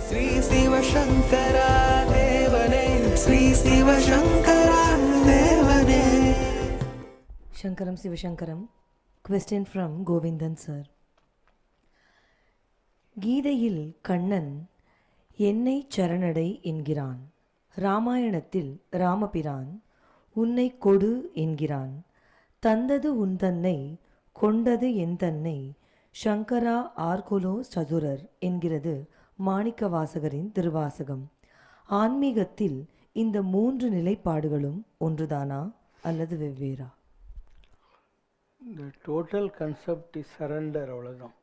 ஸ்ரீ சிவசங்கரா தேவனே, ஸ்ரீ சிவசங்கரா தேவனே. Shankaram Sivashankaram. Question from Govindan sir. கீதையில் கண்ணன் என்னை சரணடை என்கிறான். ராமாயணத்தில் ராமபிரான் உன்னை கொடு என்கிறான். தந்தது உன் தன்னை, கொண்டது என் தன்னை, சங்கரா ஆர்கொலோ சதுரர் என்கிறது மாணிக்க வாசகரின் திருவாசகம். ஆன்மீகத்தில் இந்த 3 நிலைப்பாடுகளும் ஒன்றுதானா அல்லது வெவ்வேறா? இந்த டோட்டல் கன்செப்ட் இஸ் சரண்டர், அவ்வளோதான்.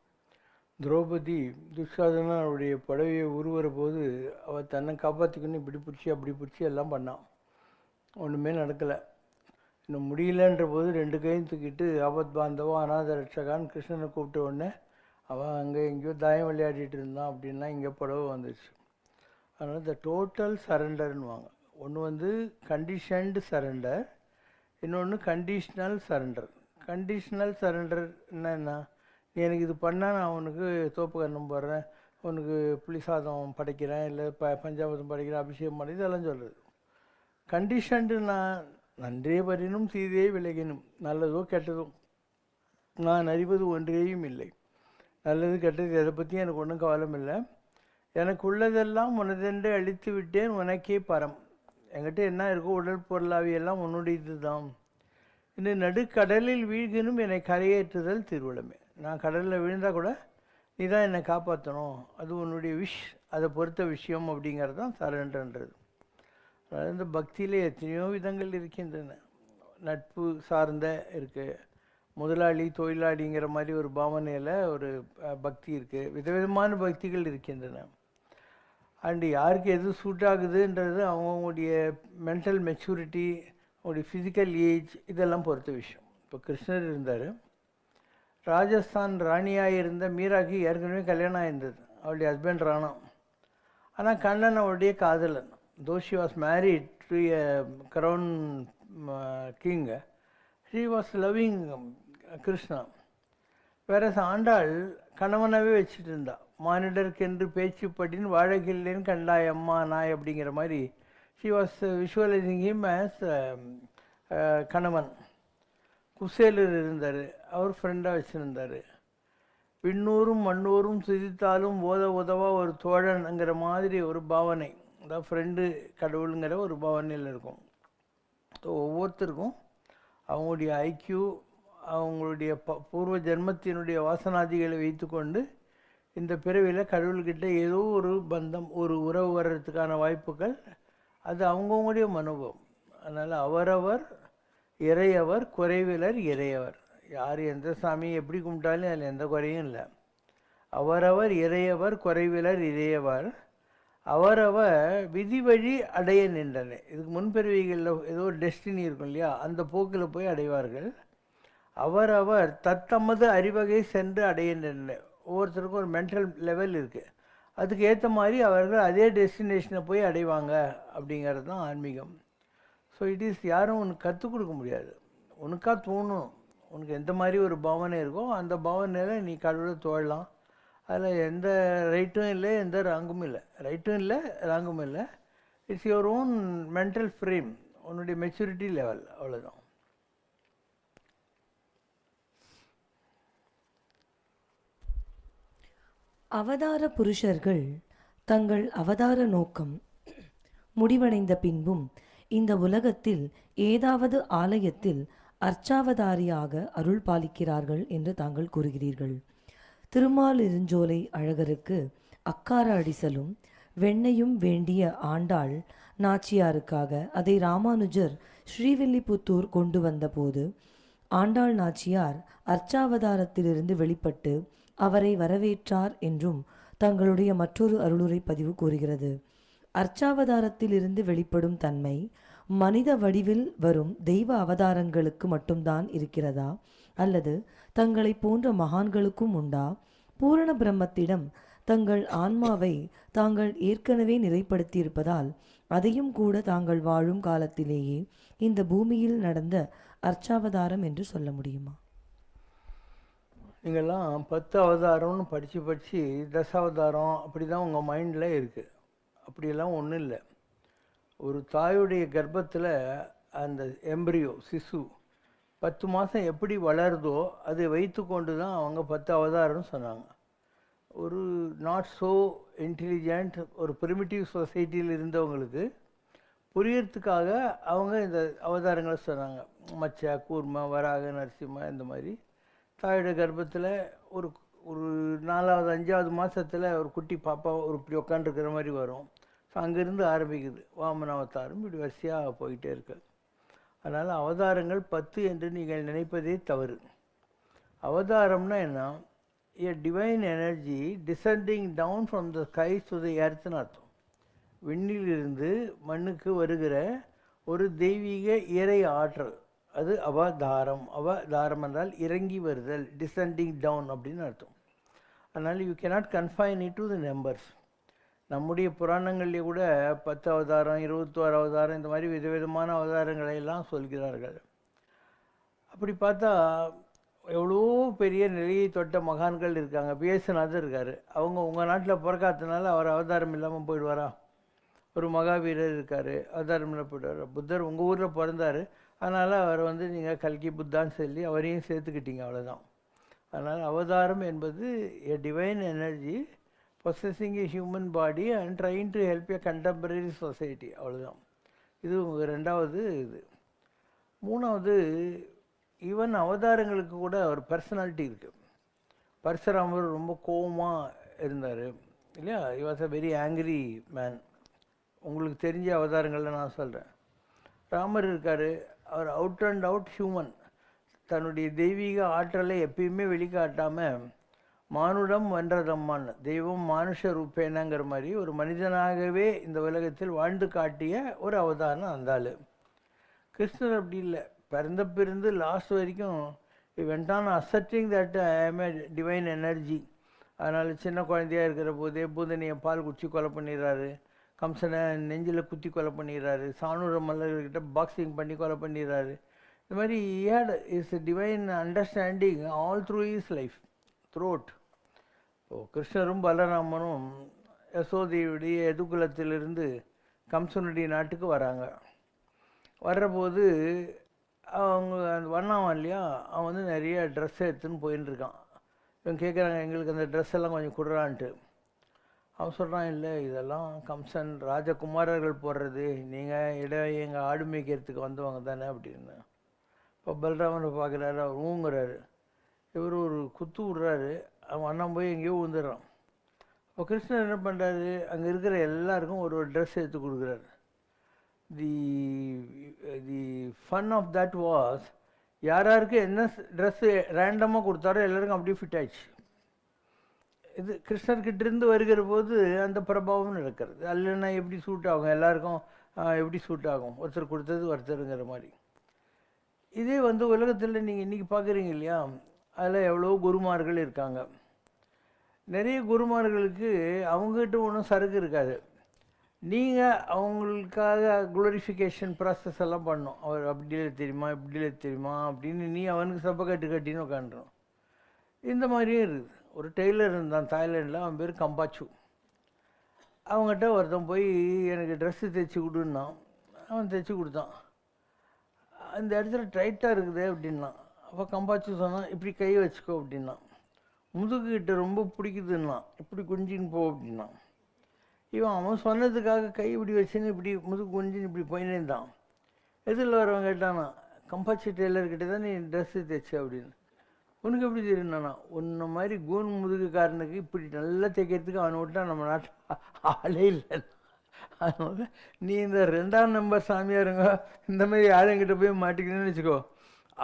திரௌபதி துஷாதனா அவருடைய புடவையை உருவுற போது அவள் தன்னை காப்பாற்றிக்கணும், இப்படி பிடிச்சி அப்படி பிடிச்சி எல்லாம் பண்ணான். ஒன்றுமே நடக்கலை. இன்னும் முடியலன்ற போது 2 கையும் தூக்கிட்டு ஆபத் பாந்தவோ அநாத ரட்சகான்னு கிருஷ்ணனை கூப்பிட்ட உடனே அவன் அங்கே எங்கேயோ தாயம் விளையாடிட்டு இருந்தான். அப்படின்னா இங்கே புடவை வந்துடுச்சு. அதனால் இந்த டோட்டல் சரண்டர்னுவாங்க. ஒன்று கண்டிஷன்டு சரண்டர், இன்னொன்று கண்டிஷ்னல் சரண்டர். கண்டிஷ்னல் சரண்டர் என்ன? நீ எனக்கு இது பண்ணால் நான் உனக்கு தோப்பு கண்ணம் போடுறேன், உனக்கு புளி சாதம் படைக்கிறேன், இல்லை பஞ்சாபதம் படைக்கிறேன், அபிஷேகம் பண்ணி இதெல்லாம் சொல்கிறது. கண்டிஷன்டு நான் நன்றே வரினும் தீதையே விலகினும், நல்லதோ கெட்டதோ நான் அறிவது ஒன்றேயும் இல்லை. நல்லது கெட்டது எதை பற்றியும் எனக்கு ஒன்றும் கவலம் இல்லை. எனக்கு உள்ளதெல்லாம் உனதென்று அழித்து விட்டேன், உனக்கே பரம். என்கிட்ட என்ன இருக்கோ உடல் பொருளாவியெல்லாம் உன்னுடையது தான். இன்னும் நடுக்கடலில் வீழ்கினும் என்னை கரையேற்றுதல் திருவுளமே. நான் கடலில் விழுந்தால் கூட நீ தான் என்னை காப்பாற்றணும், அது உன்னுடைய அதை பொறுத்த விஷயம் அப்படிங்கிறது தான் சரண்டர்ன்றது. அதாவது இந்த பக்தியில் எத்தனையோ விதங்கள் இருக்கின்றன. நட்பு சார்ந்த இருக்குது, முதலாளி தொழிலாளிங்கிற மாதிரி ஒரு பாவனையில் ஒரு பக்தி இருக்குது. விதவிதமான பக்திகள் இருக்கின்றன. அண்டு யாருக்கு எது சூட் ஆகுதுன்றது அவங்களுடைய மென்டல் மெச்சூரிட்டி, அவங்களுடைய ஃபிசிக்கல் ஏஜ், இதெல்லாம் பொறுத்த விஷயம். இப்போ கிருஷ்ணர் இருந்தார். ராஜஸ்தான் ராணியாக இருந்த மீராக்கு ஏற்கனவே கல்யாணம் ஆயிருந்தது, அவளுடைய ஹஸ்பண்ட் ராணா. ஆனால் கண்ணன் அவளுடைய காதலன். தோ she was married to a crown king, she was loving Krishna. வேற ஆண்டாள் கணவனாகவே வச்சுட்டு இருந்தா. மானிடருக்கென்று பேச்சுப்படின் வாழகில்லேன்னு கண்டாய் அம்மா நாய் அப்படிங்கிற மாதிரி she was visualising him as கணவன். குசேலர் இருந்தார், அவர் ஃப்ரெண்டாக வச்சுருந்தார். விண்ணூரும் மண்ணூரும் சிரித்தாலும் உதவா ஒரு தோழனுங்கிற மாதிரி ஒரு பாவனை, அதாவது ஃப்ரெண்டு கடவுளுங்கிற ஒரு பாவனையில் இருக்கும். ஸோ ஒவ்வொருத்தருக்கும் அவங்களுடைய ஐக்கியூ, அவங்களுடைய பூர்வ ஜென்மத்தினுடைய வாசனாதிகளை வைத்துக்கொண்டு இந்த பிறவியில் கடவுள்கிட்ட ஏதோ ஒரு பந்தம், ஒரு உறவு வர்றதுக்கான வாய்ப்புகள், அது அவங்கவுங்களுடைய மனோபம். அதனால் அவரவர் இறையவர், குறைவிலர் இறையவர். யார் எந்த சாமியை எப்படி கும்பிட்டாலும் அதில் எந்த குறையும் இல்லை. அவரவர் இறையவர், குறைவிலர் இறையவர். அவரவர் விதி வழி அடைய நின்றன. இதுக்கு முன்பிறவிகளில் ஏதோ ஒரு டெஸ்டினி இருக்கும் இல்லையா, அந்த போக்கில் போய் அடைவார்கள். அவரவர் தத்தமது அறிவகை சென்று அடைய நின்றன. ஒவ்வொருத்தருக்கும் ஒரு மென்டல் லெவல் இருக்குது, அதுக்கு ஏற்ற மாதிரி அவர்கள் அதே டெஸ்டினேஷனை போய் அடைவாங்க. அப்படிங்கிறது தான் ஆன்மீகம். ஸோ இட் இஸ் யாரும் உனக்கு கற்றுக் கொடுக்க முடியாது, உனக்கா தோணும். உனக்கு எந்த மாதிரி ஒரு பாவனை இருக்கோ அந்த பாவனையில் நீ கடவுளை தோழலாம். அதில் எந்த ரைட்டும் இல்லை, எந்த ராங்கும் இல்லை. ரைட்டும் இல்லை, ராங்கும் இல்லை. It's your own mental frame, உன்னுடைய மெச்சூரிட்டி லெவல், அவ்வளோதான். அவதார புருஷர்கள் தங்கள் அவதார நோக்கம் முடிவடைந்த பின்பும் இந்த உலகத்தில் ஏதாவது ஆலயத்தில் அர்ச்சாவதாரியாக அருள் பாலிக்கிறார்கள் என்று தாங்கள் கூறுகிறீர்கள். திருமாலிருஞ்சோலை அழகருக்கு அக்கார அடிசலும் வெண்ணையும் வேண்டிய ஆண்டாள் நாச்சியாருக்காக அதை ராமானுஜர் ஸ்ரீவில்லிபுத்தூர் கொண்டு வந்தபோது ஆண்டாள் நாச்சியார் அர்ச்சாவதாரத்திலிருந்து வெளிப்பட்டு அவரை வரவேற்றார் என்றும் தங்களுடைய மற்றொரு அருளுரை பதிவு கூறுகிறது. அர்ச்சாவதாரத்திலிருந்து வெளிப்படும் தன்மை மனித வடிவில் வரும் தெய்வ அவதாரங்களுக்கு மட்டும்தான் இருக்கிறதா அல்லது தங்களை போன்ற மகான்களுக்கும் உண்டா? பூரண பிரம்மத்திடம் தங்கள் ஆன்மாவை தாங்கள் ஏற்கனவே நிறைப்படுத்தியிருப்பதால் அதையும் கூட தாங்கள் வாழும் காலத்திலேயே இந்த பூமியில் நடந்த அர்ச்சாவதாரம் என்று சொல்ல முடியுமா? நீங்கள்லாம் 10 அவதாரம்னு படித்து தசாவதாரம் அப்படி தான் உங்கள் மைண்டில் இருக்குது. அப்படியெல்லாம் ஒன்றும் இல்லை. ஒரு தாயுடைய கர்ப்பத்தில் அந்த எம்ப்ரியோ சிசு 10 மாதம் எப்படி வளருதோ அதை வைத்து கொண்டு தான் அவங்க 10 அவதாரம்னு சொன்னாங்க. ஒரு நாட் ஸோ இன்டெலிஜென்ட் ஒரு ப்ரிமிட்டிவ் சொசைட்டியில் இருந்தவங்களுக்கு புரியறதுக்காக அவங்க இந்த அவதாரங்களை சொன்னாங்க. மச்ச, கூர்ம, வராக, நரசிம்ம, இந்த மாதிரி தாயோட கர்ப்பத்தில் ஒரு ஒரு 4வது 5வது மாதத்தில் ஒரு குட்டி பாப்பா ஒரு இப்படி உட்காந்துருக்கிற மாதிரி வரும். ஸோ அங்கேருந்து ஆரம்பிக்குது வாமன அவதாரம், இப்படி வரிசையாக போயிட்டே இருக்கு. அதனால் அவதாரங்கள் 10 என்று நீங்கள் நினைப்பதே தவறு. அவதாரம்னா என்ன? a divine energy descending down from the skies to the earthன்னு அர்த்தம். விண்ணிலிருந்து மண்ணுக்கு வருகிற ஒரு தெய்வீக இறை ஆற்றல், அது அவதாரம். அவதாரம் என்றால் இறங்கி வருதல், டிசெண்டிங் டவுன் அப்படின்னு அர்த்தம். அதனால் you cannot confine it to the numbers. நம்முடைய புராணங்கள்லேயே கூட 10 அவதாரம், 21 அவதாரம், இந்த மாதிரி விதவிதமான அவதாரங்களை எல்லாம் சொல்கிறார்கள். அப்படி பார்த்தா எவ்வளோ பெரிய நிலையை தொட்ட மகான்கள் இருக்காங்க. வியேசநாதர் இருக்கார். அவங்க உங்கள் நாட்டில் பிறக்காததுனால அவர் அவதாரம் இல்லாமல் போயிடுவாரா? ஒரு மகாவீரர் இருக்கார், அவதாரம் இல்லாமல் போயிடுவார். புத்தர் உங்கள் ஊரில் பிறந்தார், அதனால் அவர் நீங்கள் கல்கி புத்தான்னு சொல்லி அவரையும் சேர்த்துக்கிட்டீங்க, அவ்வளோதான். அதனால் அவதாரம் என்பது a divine energy possessing a human body and trying to help a contemporary society, அவ்வளோதான். இது உங்கள் 2வது இது. 3வது, ஈவன் அவதாரங்களுக்கு கூட ஒரு பர்சனாலிட்டி இருக்குது. பரசுராமர் ரொம்ப கோபமாக இருந்தார் இல்லையா? he was a very angry man. உங்களுக்கு தெரிஞ்ச அவதாரங்களில் நான் சொல்கிறேன். ராமர் இருக்கார், அவர் அவுட் அண்ட் அவுட் ஹியூமன். தன்னுடைய தெய்வீக ஆற்றலை எப்பயுமே வெளிக்காட்டாமல் மானுடம் வென்றதம்மான், தெய்வம் மானுஷ ரூபேனங்கிற மாதிரி ஒரு மனிதனாகவே இந்த உலகத்தில் வாழ்ந்து காட்டிய ஒரு அவதாரம் அந்த ஆள். கிருஷ்ணர் அப்படி இல்லை. பிறந்து லாஸ்ட் வரைக்கும் went on asserting that I am a divine energy. அதனால் சின்ன குழந்தையாக இருக்கிற போதே பூதனியை பால் குடிச்சு கொலை பண்ணிடுறாரு, கம்சனை நெஞ்சில் குத்தி கொலை பண்ணிடுறாரு, சாணூர மல்லர்கிட்ட பாக்ஸிங் பண்ணி கொலை பண்ணிடுறாரு. இந்த மாதிரி is divine understanding all through his life, throughout. இப்போது கிருஷ்ணரும் பலராமனும் யசோதையுடைய எதுகுலத்திலிருந்து கம்சனுடைய நாட்டுக்கு வராங்க. வர்றபோது அவங்க அந்த வண்ணாவான் இல்லையா, அவன் நிறைய ட்ரெஸ் எடுத்துன்னு போயின்னு இருக்கான். இவங்க கேட்குறாங்க, எங்களுக்கு அந்த ட்ரெஸ் எல்லாம் கொஞ்சம் கொடுறான்ட்டு. அவன் சொல்கிறான், இல்லை இதெல்லாம் கம்சன் ராஜகுமாரர்கள் போடுறது, நீங்கள் எங்கள் ஆடு மேய்க்கிறதுக்கு வந்தவங்க தானே அப்படின்னு. இப்போ பலராமனை பார்க்குறாரு, அவர் ஊங்குறாரு. இவர் ஒரு குத்து விடுறாரு, அவன் அண்ணன் போய் எங்கேயோ ஊந்துடுறான். இப்போ கிருஷ்ணர் என்ன பண்ணுறாரு, அங்கே இருக்கிற எல்லாருக்கும் ஒரு ட்ரெஸ் எடுத்து கொடுக்குறாரு. The fun of that was, யாராருக்கு என்ன ட்ரெஸ்ஸு ரேண்டமாக கொடுத்தாரோ எல்லாருக்கும் அப்படியே ஃபிட் ஆயிடுச்சு. இது கிருஷ்ணர்கிட்டேருந்து வருகிற போது அந்த பிரபாவம் நடக்கிறது. இல்லைன்னா எப்படி சூட் ஆகும், எல்லாருக்கும் எப்படி சூட் ஆகும், ஒருத்தர் கொடுத்தது ஒருத்தருங்கிற மாதிரி. இதே உலகத்தில் நீங்கள் இன்றைக்கி பார்க்குறீங்க இல்லையா, அதில் எவ்வளோ குருமார்கள் இருக்காங்க. நிறைய குருமார்களுக்கு அவங்ககிட்ட ஒன்றும் சரக்கு இருக்காது. நீங்கள் அவங்களுக்காக குளோரிஃபிகேஷன் ப்ராசஸ் எல்லாம் பண்ணணும். அவர் அப்படியே தெரியுமா, இப்படியே தெரியுமா அப்படின்னு நீ அவனுக்கு சப்பை கட்டின்னு உட்காந்துரும். இந்த மாதிரியும் இருக்குது. ஒரு டெய்லர் இருந்தான் தாய்லாண்டில், அவன் பேர் கம்பாச்சு. அவங்ககிட்ட ஒருத்தன் போய் எனக்கு ட்ரெஸ்ஸு தைச்சி கொடுன்னான். அவன் தைச்சி கொடுத்தான். அந்த இடத்துல டைட்டாக இருக்குது அப்படின்னா. அப்போ கம்பாச்சு சொன்னான், இப்படி கை வச்சுக்கோ அப்படின்னா. முதுகுக்கிட்ட ரொம்ப பிடிக்குதுன்னா, இப்படி குஞ்சின்னு போ அப்படின்னா. அவன் சொன்னதுக்காக கை இப்படி வச்சுன்னு இப்படி முதுகு குஞ்சின்னு இப்படி போயினே இருந்தான். எதில் வரவன் கேட்டானா, கம்பாச்சி டெய்லர்கிட்ட தான் நீ ட்ரெஸ்ஸு தைச்ச அப்படின்னு. உனக்கு எப்படி தெரியும்னா, உன்ன மாதிரி கூன் முதுகுக்காரனுக்கு இப்படி நல்லா தைக்கிறதுக்கு அவனை விட்டா நம்ம நாட்டில் ஆளே இல்லை. அதனால நீ இந்த 2ஆம் நம்பர் சாமியாருங்க இந்த மாதிரி ஆளுங்கிட்ட போய் மாட்டிக்கணும்னு வச்சுக்கோ,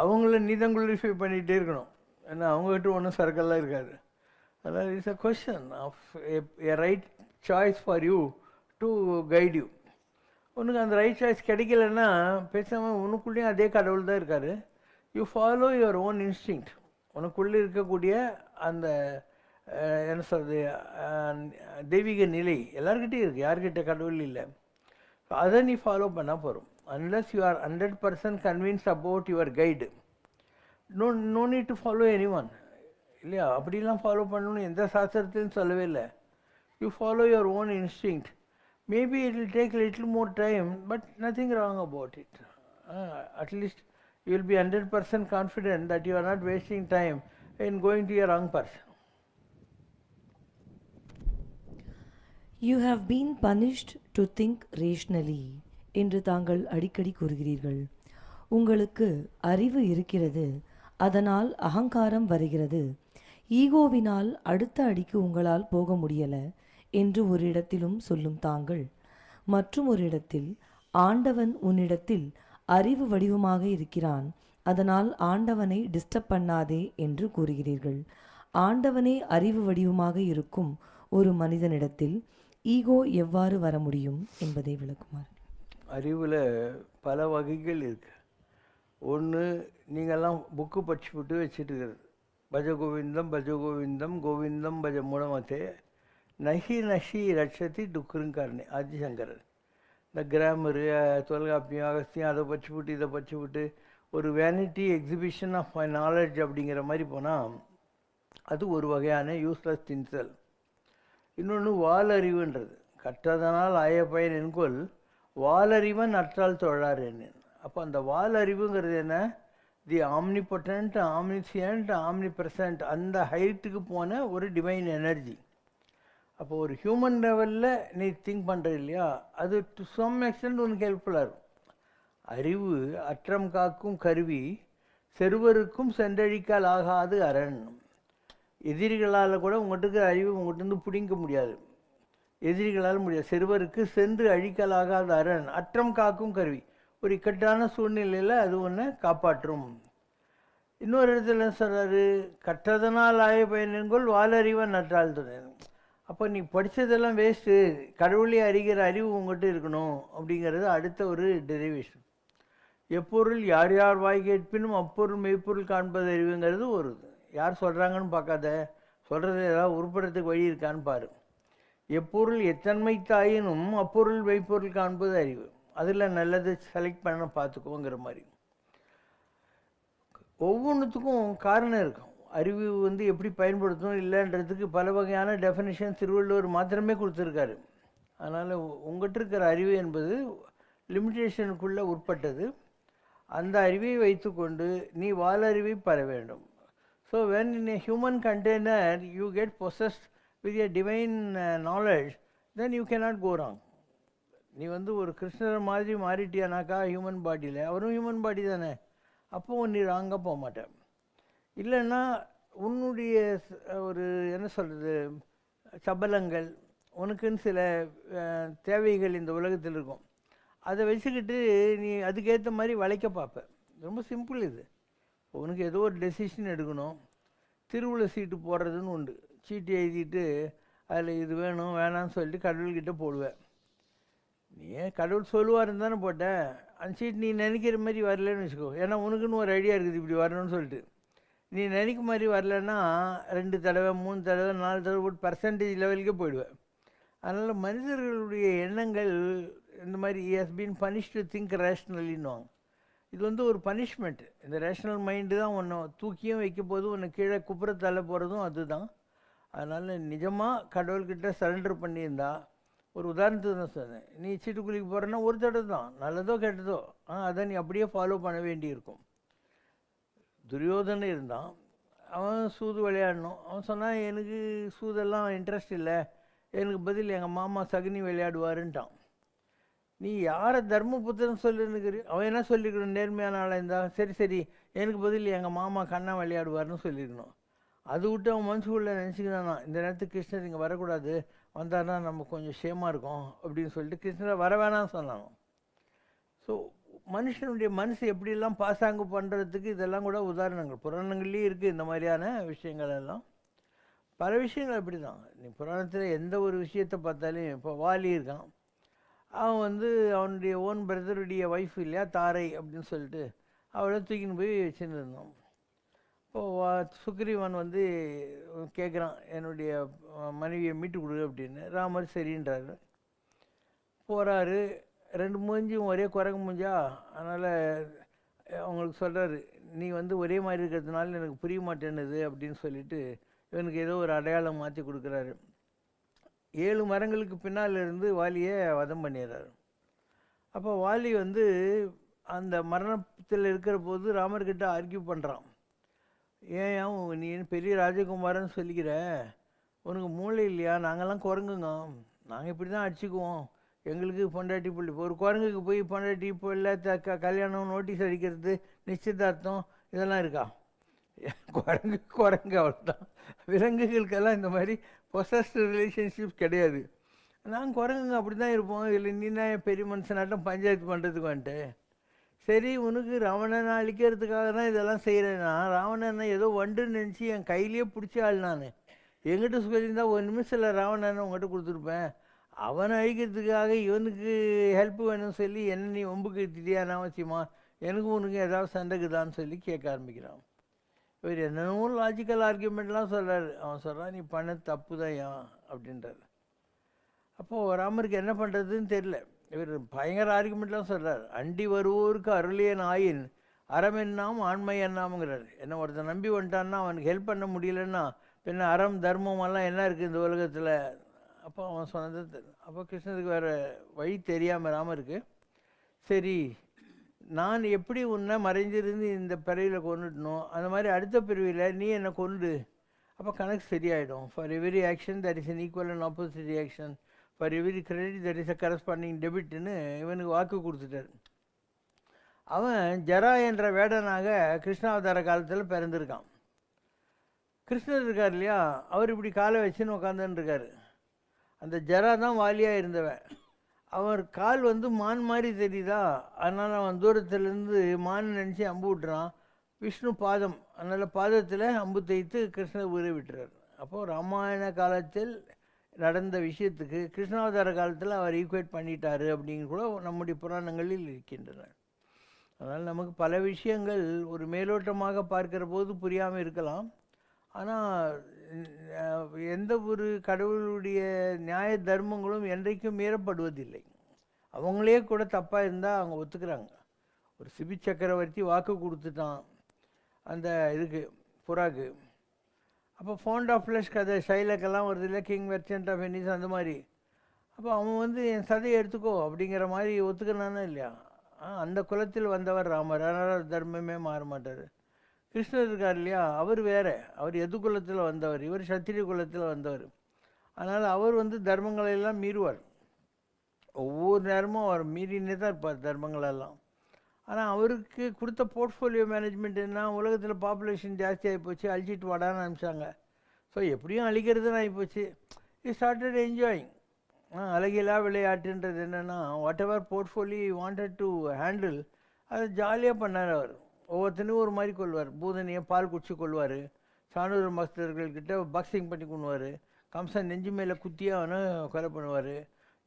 அவங்கள நீ தான் குளிஃபை பண்ணிகிட்டே இருக்கணும். ஏன்னா அவங்ககிட்ட ஒன்றும் சரக்கெல்லாம் இருக்காது. அதனால் it's a question of a right choice for you to guide you. உனக்கு அந்த ரைட் சாய்ஸ் கிடைக்கலன்னா பேசாமல் உனக்குள்ளேயும் அதே கடவுள் தான் இருக்கார். You follow your own instinct. உனக்குள்ளே இருக்கக்கூடிய அந்த என்ன சொல்கிறது தெய்வீக நிலை எல்லாருக்கிட்டையும் இருக்குது, யார்கிட்ட கடவுள் இல்லை. அதை நீ ஃபாலோ பண்ணால் போகிறோம். Unless you are 100% convinced about your guide, no need to follow anyone. இல்லையா? அப்படிலாம் ஃபாலோ பண்ணணும்னு எந்த சாஸ்திரத்தையும் சொல்லவே இல்லை. You follow your own instinct. Maybe it will take little more time, but nothing wrong about it. At least you will be 100% confident that you are not wasting time in going to your wrong person. You have been punished to think rationally என்று தாங்கள் அடிக்கடி கூறுகிறீர்கள். உங்களுக்கு அறிவு இருக்கிறது, அதனால் அகங்காரம் வருகிறது. ஈகோவினால் அடுத்த அடிக்கு உங்களால் போக முடியல என்று ஒரு இடத்திலும் சொல்லும் தாங்கள், மற்றும் ஒரு இடத்தில் ஆண்டவன் உன்னிடத்தில் அறிவு வடிவமாக இருக்கிறான், அதனால் ஆண்டவனை டிஸ்டர்ப் பண்ணாதே என்று கூறுகிறீர்கள். ஆண்டவனே அறிவு வடிவமாக இருக்கும் ஒரு மனிதனிடத்தில் ஈகோ எவ்வாறு வர முடியும் என்பதை விளக்குமாறு. அறிவில் பல வகைகள் இருக்குது. ஒன்று, நீங்கள்லாம் புக்கு படிச்சுவிட்டு வச்சுட்டு இருக்கிறது, பஜகோவிந்தம் பஜகோவிந்தம் கோவிந்தம் பஜ மூலமத்தே நஹி நஷி ரட்சத்தி டுக்குருங்காரனே ஆதிசங்கரன். இந்த கிராமரு, தொல்காப்பியம், அகஸ்தியம் அதை படிச்சுவிட்டு இதை படிச்சுவிட்டு ஒரு vanity exhibition of my knowledge அப்படிங்கிற மாதிரி போனால் அது ஒரு வகையான யூஸ்லெஸ் தின்சல். இன்னொன்று வாலறிவுன்றது, கற்றதனால் ஆய பயன் என்கொள் வாலறிவன் அற்றால் தொழார் என்ன. அப்போ அந்த வாலறிவுங்கிறது என்ன? தி ஆம்னிபொட்டன்ட், ஆம்னிசியன்ட், ஆம்னிப்ரெசன்ட், அந்த ஹைட்டுக்கு போன ஒரு டிவைன் எனர்ஜி. அப்போ ஒரு ஹியூமன் லெவலில் நீ திங்க் பண்ணுற இல்லையா, அது டு சம் எக்ஸ்டென்ட் உனக்கு ஹெல்ப்ஃபுல்லாக இருக்கும். அறிவு அற்றம் காக்கும் கருவி, செருவருக்கும் சென்றழிக்கால் ஆகாது அரண். எதிரிகளால் கூட உங்கள்கிட்ட அறிவு உங்கள்கிட்ட பிடிங்க முடியாது, எதிரிகளால் முடியாது. செருவருக்கு சென்று அழிக்கலாகாத அரண், அற்றம் காக்கும் கருவி. ஒரு இக்கட்டான சூழ்நிலையில் அது ஒன்று காப்பாற்றும். இன்னொரு இடத்துல சொல்கிறாரு, கற்றதனால் ஆய பயனென்கொள் வாலறிவன் நற்றால் துணை. அப்போ நீ படித்ததெல்லாம் வேஸ்ட்டு, கடவுளை அறிகிற அறிவு உங்கள்கிட்ட இருக்கணும் அப்படிங்கிறது அடுத்த ஒரு டெரிவேஷன். எப்பொருள் யார் யார் வாய் கேட்பினும் அப்பொருள் மெய்ப்பொருள் காண்பது அறிவுங்கிறது ஒரு இது. யார் சொல்கிறாங்கன்னு பார்க்காத, சொல்கிறது ஏதாவது உருப்படுறதுக்கு வழி இருக்கான்னு பாரு. எப்பொருள் எத்தன்மை தாயினும் அப்பொருள் மெய்ப்பொருள் காண்பது அறிவு. அதில் நல்லது செலக்ட் பண்ண பார்த்துக்கோங்கிற மாதிரி. ஒவ்வொன்றுத்துக்கும் காரணம் இருக்கும். அறிவு எப்படி பயன்படுத்தணும் இல்லைன்றதுக்கு பல வகையான டெஃபினிஷன் திருவள்ளுவர் மாத்திரமே கொடுத்துருக்காரு. அதனால் உங்கள்கிட்ட இருக்கிற அறிவு என்பது லிமிட்டேஷனுக்குள்ளே உட்பட்டது. அந்த அறிவை வைத்துக்கொண்டு நீ வாலறிவை பெற வேண்டும். So when in A human container you get possessed with a divine knowledge, then you cannot go wrong. நீ ஒரு கிருஷ்ணர் மாதிரி மாறிட்டியானாக்கா ஹியூமன் பாடியில், அவரும் ஹியூமன் பாடி தானே, அப்போது நீ ராங்காக போக மாட்டேன். இல்லைன்னா உன்னுடைய ஒரு என்ன சொல்கிறது சபலங்கள், உனக்குன்னு சில தேவைகள் இந்த உலகத்தில் இருக்கும், அதை வச்சுக்கிட்டு நீ அதுக்கேற்ற மாதிரி வளைக்க பார்ப்பேன். ரொம்ப சிம்பிள் இது. உனக்கு ஏதோ ஒரு டெசிஷன் எடுக்கணும், திருவுள சீட்டு போடுறதுன்னு உண்டு. சீட்டு எழுதிட்டு அதில் இது வேணும் வேணான்னு சொல்லிட்டு கடவுள்கிட்ட போடுவேன். நீ ஏன் கடவுள் சொல்லுவாருன்னு தானே போட்டேன், அந்த சீட் நீ நினைக்கிற மாதிரி வரலன்னு வச்சுக்கோ. ஏன்னா உனக்குன்னு ஒரு ஐடியா இருக்குது இப்படி வரணும்னு சொல்லிட்டு. நீ நினைக்க மாதிரி வரலன்னா 2 தடவை 3 தடவை 4 தடவை போட்டு பர்சன்டேஜ் லெவலுக்கே போயிடுவேன். அதனால் மனிதர்களுடைய எண்ணங்கள் இந்த மாதிரி has been punished to think ரேஷ்னலின்னுவாங்க. இது ஒரு பனிஷ்மெண்ட். இந்த ரேஷ்னல் மைண்டு தான் ஒன்று தூக்கியும் வைக்க போதும், ஒன்று கீழே குப்புற தள்ள போகிறதும் அதுதான். அதனால் நிஜமாக கடவுள்கிட்ட சரண்டர் பண்ணியிருந்தா, ஒரு உதாரணத்துக்கு தான் சொன்னேன், நீ சீட்டுக்குழிக்கு போகிறேன்னா ஒரு தடவை தான், நல்லதோ கெட்டதோ அதை நீ அப்படியே ஃபாலோ பண்ண வேண்டியிருக்கும். துரியோதனை இருந்தான், அவன் சூது விளையாடணும். அவன் சொன்னான், எனக்கு சூதெல்லாம் இன்ட்ரெஸ்ட் இல்லை, எனக்கு பதில் எங்கள் மாமா சகுனி விளையாடுவாருன்ட்டான். நீ யாரை தர்மபுத்திரன் சொல்லிருந்துக்கிறீ, அவன் என்ன சொல்லியிருக்கணும், நேர்மையான ஆளாக இருந்தால் சரி சரி எனக்கு பதில் எங்கள் மாமா கண்ணா விளையாடுவார்னு சொல்லியிருக்கணும். அது விட்டு அவன் மனசுக்குள்ளே நினச்சிக்கிறானா, இந்த நேரத்துக்கு கிருஷ்ணர் இங்கே வரக்கூடாது, வந்தார்னா நம்ம கொஞ்சம் ஷேமாக இருக்கும் அப்படின்னு சொல்லிட்டு கிருஷ்ணரை வர வேணான்னு சொன்னாங்க. ஸோ மனுஷனுடைய மனசு எப்படிலாம் பாசாங்கு பண்ணுறதுக்கு இதெல்லாம் கூட உதாரணங்கள் புராணங்கள்லேயும் இருக்குது. இந்த மாதிரியான விஷயங்கள் எல்லாம் பல விஷயங்கள் அப்படி தான். நீ புராணத்தில் எந்த ஒரு விஷயத்தை பார்த்தாலும், இப்போ வாலி இருக்கான், அவன் அவனுடைய ஓன் பிரதருடைய ஒய்ஃப் இல்லையா தாரை அப்படின்னு சொல்லிட்டு அவளை தூக்கின்னு போய் வச்சுன்னு இருந்தான். இப்போது சுக்ரீவன் கேட்குறான், என்னுடைய மனைவியை மீட்டு கொடு அப்படின்னு. ராமர் சரின்றாரு. போகிறாரு, 2 மூஞ்சும் ஒரே குரங்கு மூஞ்சா, அதனால் அவங்களுக்கு சொல்கிறாரு, நீ வந்து ஒரே மாதிரி இருக்கிறதுனால எனக்கு புரிய மாட்டேன்னுது அப்படின்னு சொல்லிட்டு இவனுக்கு ஏதோ ஒரு அடையாளம் மாற்றி கொடுக்குறாரு. 7 மரங்களுக்கு பின்னால் இருந்து வாலியை வதம் பண்ணிடுறாரு. அப்போ வாலி வந்து அந்த மரணத்தில் இருக்கிற போது ராமர்கிட்ட ஆர்கியூ பண்ணுறான். ஏன் நீ பெரிய ராஜகுமாரன்னு சொல்லிக்கிற, உனக்கு மூளை இல்லையா? நாங்கள்லாம் குரங்குங்க, நாங்கள் இப்படி தான் அடிச்சுக்குவோம், எங்களுக்கு பொண்டாட்டி பிள்ளை. ஒரு குரங்குக்கு போய் பொண்டாட்டி பிள்ளை கல்யாணம் நோட்டீஸ் அடிக்கிறது நிச்சயதார்த்தம் இதெல்லாம் இருக்கா? குரங்கு அவ்வளோதான். விலங்குகளுக்கெல்லாம் இந்த மாதிரி பொசஸ்ட் ரிலேஷன்ஷிப் கிடையாது. நாங்கள் குரங்குங்க அப்படி தான் இருப்போம். இல்லை நீ தான் பெரிய மனுஷனாட்டம் பஞ்சாயத்து பண்ணுறதுக்கு வந்துட்டு. சரி, உனக்கு ராவணனை அழிக்கிறதுக்காக தான் இதெல்லாம் செய்கிறேன்னா, ராவணனை ஏதோ வண்டுன்னு நினச்சி என் கையிலேயே பிடிச்ச ஆள் நான். எங்கிட்ட சொல்லியிருந்தா ஒரு நிமிஷத்தில் ராவணனை உங்கள்கிட்ட கொடுத்துருப்பேன். அவனை அழிக்கிறதுக்காக இவனுக்கு ஹெல்ப் வேணும்னு சொல்லி என்ன நீ ஒம்புக்கு எடுத்துட்டியா அனாவசியமா? எனக்கும் உனக்கு ஏதாவது சண்டைக்குதான்னு சொல்லி கேட்க ஆரம்பிக்கிறான். இவர் என்னென்னமோ லாஜிக்கல் ஆர்கியூமெண்ட்லாம் சொல்கிறார். அவன் சொல்கிறான், நீ பண்ண தப்பு தான் ஏன் அப்படின்றார். அப்போது ராமருக்கு என்ன பண்ணுறதுன்னு தெரில. இவர் பயங்கர ஆர்குமெண்ட்லாம் சொல்கிறார். அண்டி வருவோருக்கு அருளியன் ஆயின் அறம் என்னாம் ஆண்மை என்னாமுங்கிறார். என்ன ஒருத்தன் நம்பி வந்துட்டான்னா அவனுக்கு ஹெல்ப் பண்ண முடியலன்னா பின்ன அறம் தர்மமெல்லாம் என்ன இருக்குது இந்த உலகத்தில்? அப்போ அவன் சொன்னது. அப்போ கிருஷ்ணருக்கு வேறு வழி தெரியாமல் ராமருக்கு, சரி நான் எப்படி உன்னை மறைஞ்சிருந்து இந்த பிறவியில் கொண்டுட்டணும், அந்த மாதிரி அடுத்த பிறவியில் நீ என்னை கொண்டு, அப்போ கணக்கு சரியாயிடும். For every action that is an equal and opposite reaction, for every credit that is a corresponding டெபிட்னு இவனுக்கு வாக்கு கொடுத்துட்டார். அவன் ஜரா என்ற வேடனாக கிருஷ்ணாவதார காலத்தில் பிறந்திருக்கான். கிருஷ்ணர் இருக்கார் இல்லையா, அவர் இப்படி காலை வச்சுன்னு உட்காந்துன்னு இருக்கார். அந்த ஜரா தான் வாலியாக இருந்தவன். அவர் கால் வந்து மான் மாதிரி தெரியுதா, அதனால் அவன் தூரத்துலேருந்து மான் நினச்சி அம்பு விட்டுறான். விஷ்ணு பாதம், அதனால் பாதத்தில் அம்பு தைத்து கிருஷ்ணர் உயிரை விட்டுறார். அப்போது ராமாயண காலத்தில் நடந்த விஷயத்துக்கு கிருஷ்ணாவதார காலத்தில் அவர் ஈக்குவேட் பண்ணிட்டாரு அப்படிங்கிற கூட நம்முடைய புராணங்களில் இருக்கின்றன. அதனால் நமக்கு பல விஷயங்கள் ஒரு மேலோட்டமாக பார்க்கிற போது புரியாமல் இருக்கலாம். ஆனால் எந்த ஒரு கடவுளுடைய நியாய தர்மங்களும் என்றைக்கும் மீறப்படுவதில்லை. அவங்களே கூட தப்பாக இருந்தால் அவங்க ஒத்துக்கிறாங்க. ஒரு சிபி சக்கரவர்த்தி வாக்கு கொடுத்துட்டான் அந்த இதுக்கு, புறாக்கு. அப்போ ஃபவுண்ட் ஆஃப் ஃப்ளஷ் கதை ஷைலக்கெல்லாம் வருது இல்லை, கிங் வெர்ச்சன்ட் ஆஃப் வெனிஸ் அந்த மாதிரி. அப்போ அவன் வந்து என் சதையை எடுத்துக்கோ அப்படிங்கிற மாதிரி ஒத்துக்கிறானா இல்லையா? அந்த குலத்தில் வந்தவர் ராமர், அதனால் தர்மமே மாற மாட்டார். கிருஷ்ணர் இருக்கார் இல்லையா, அவர் வேறு, அவர் எது குலத்தில் வந்தவர், இவர் சத்திரிய குலத்தில் வந்தவர். அதனால் அவர் வந்து தர்மங்களெல்லாம் மீறுவார். ஒவ்வொரு நேரமும் அவர் மீறினே தான் இருப்பார் தர்மங்களெல்லாம். ஆனால் அவருக்கு கொடுத்த போர்ட்ஃபோலியோ மேனேஜ்மெண்ட் என்ன, உலகத்தில் பாப்புலேஷன் ஜாஸ்தி ஆகிப்போச்சு, அழிச்சிட்டு வாடான்னு அனுப்பிச்சாங்க. ஸோ எப்படியும் அழிக்கிறதுன்னு ஆகிப்போச்சு. It started enjoying. அழகிலா விளையாட்டுன்றது என்னென்னா, whatever portfolio wanted to handle அதை ஜாலியாக பண்ணார் அவர். ஒவ்வொருத்தனையும் ஒரு மாதிரி கொள்வார். பூதனையை பால் குடிச்சு கொள்வார், சாணூர் மஸ்தர்கள்கிட்ட பாக்ஸிங் பண்ணி கொள்வார், கம்சன் நெஞ்சு மேலே குத்தியாக அவனை கொலை பண்ணுவார்,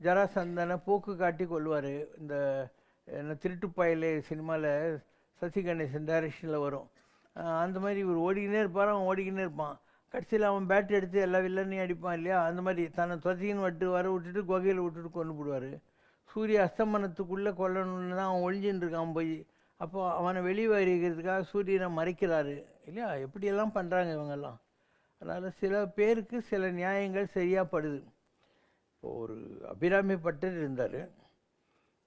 ஜராசந்தனை போக்கு காட்டி கொள்வார். இந்த என்ன திருட்டுப்பாயிலே சினிமாவில் சசி கணேசன் டைரக்ஷனில் வரும். அந்த மாதிரி இவர் ஓடிக்கினே இருப்பார், அவன் ஓடிக்கினே இருப்பான். கடைசியில் அவன் பேட் எடுத்து எல்லா வில்லனையும் அடிப்பான் இல்லையா, அந்த மாதிரி தன்னை தொத்தின்னு வர விட்டுட்டு குகையில் விட்டுட்டு கொண்டு போடுவார். சூரிய அஸ்தமனத்துக்குள்ளே கொல்லணுன்னு தான் அவன் ஒழிஞ்சின்னு இருக்கான் போய். அப்போ அவனை வெளியே அறிகிறதுக்காக சூரியனை மறைக்கிறாரு இல்லையா. எப்படியெல்லாம் பண்ணுறாங்க இவங்கெல்லாம். அதனால் சில பேருக்கு சில நியாயங்கள் சரியாக படுது. இப்போ ஒரு அபிராமி பட்டர் இருந்தார்.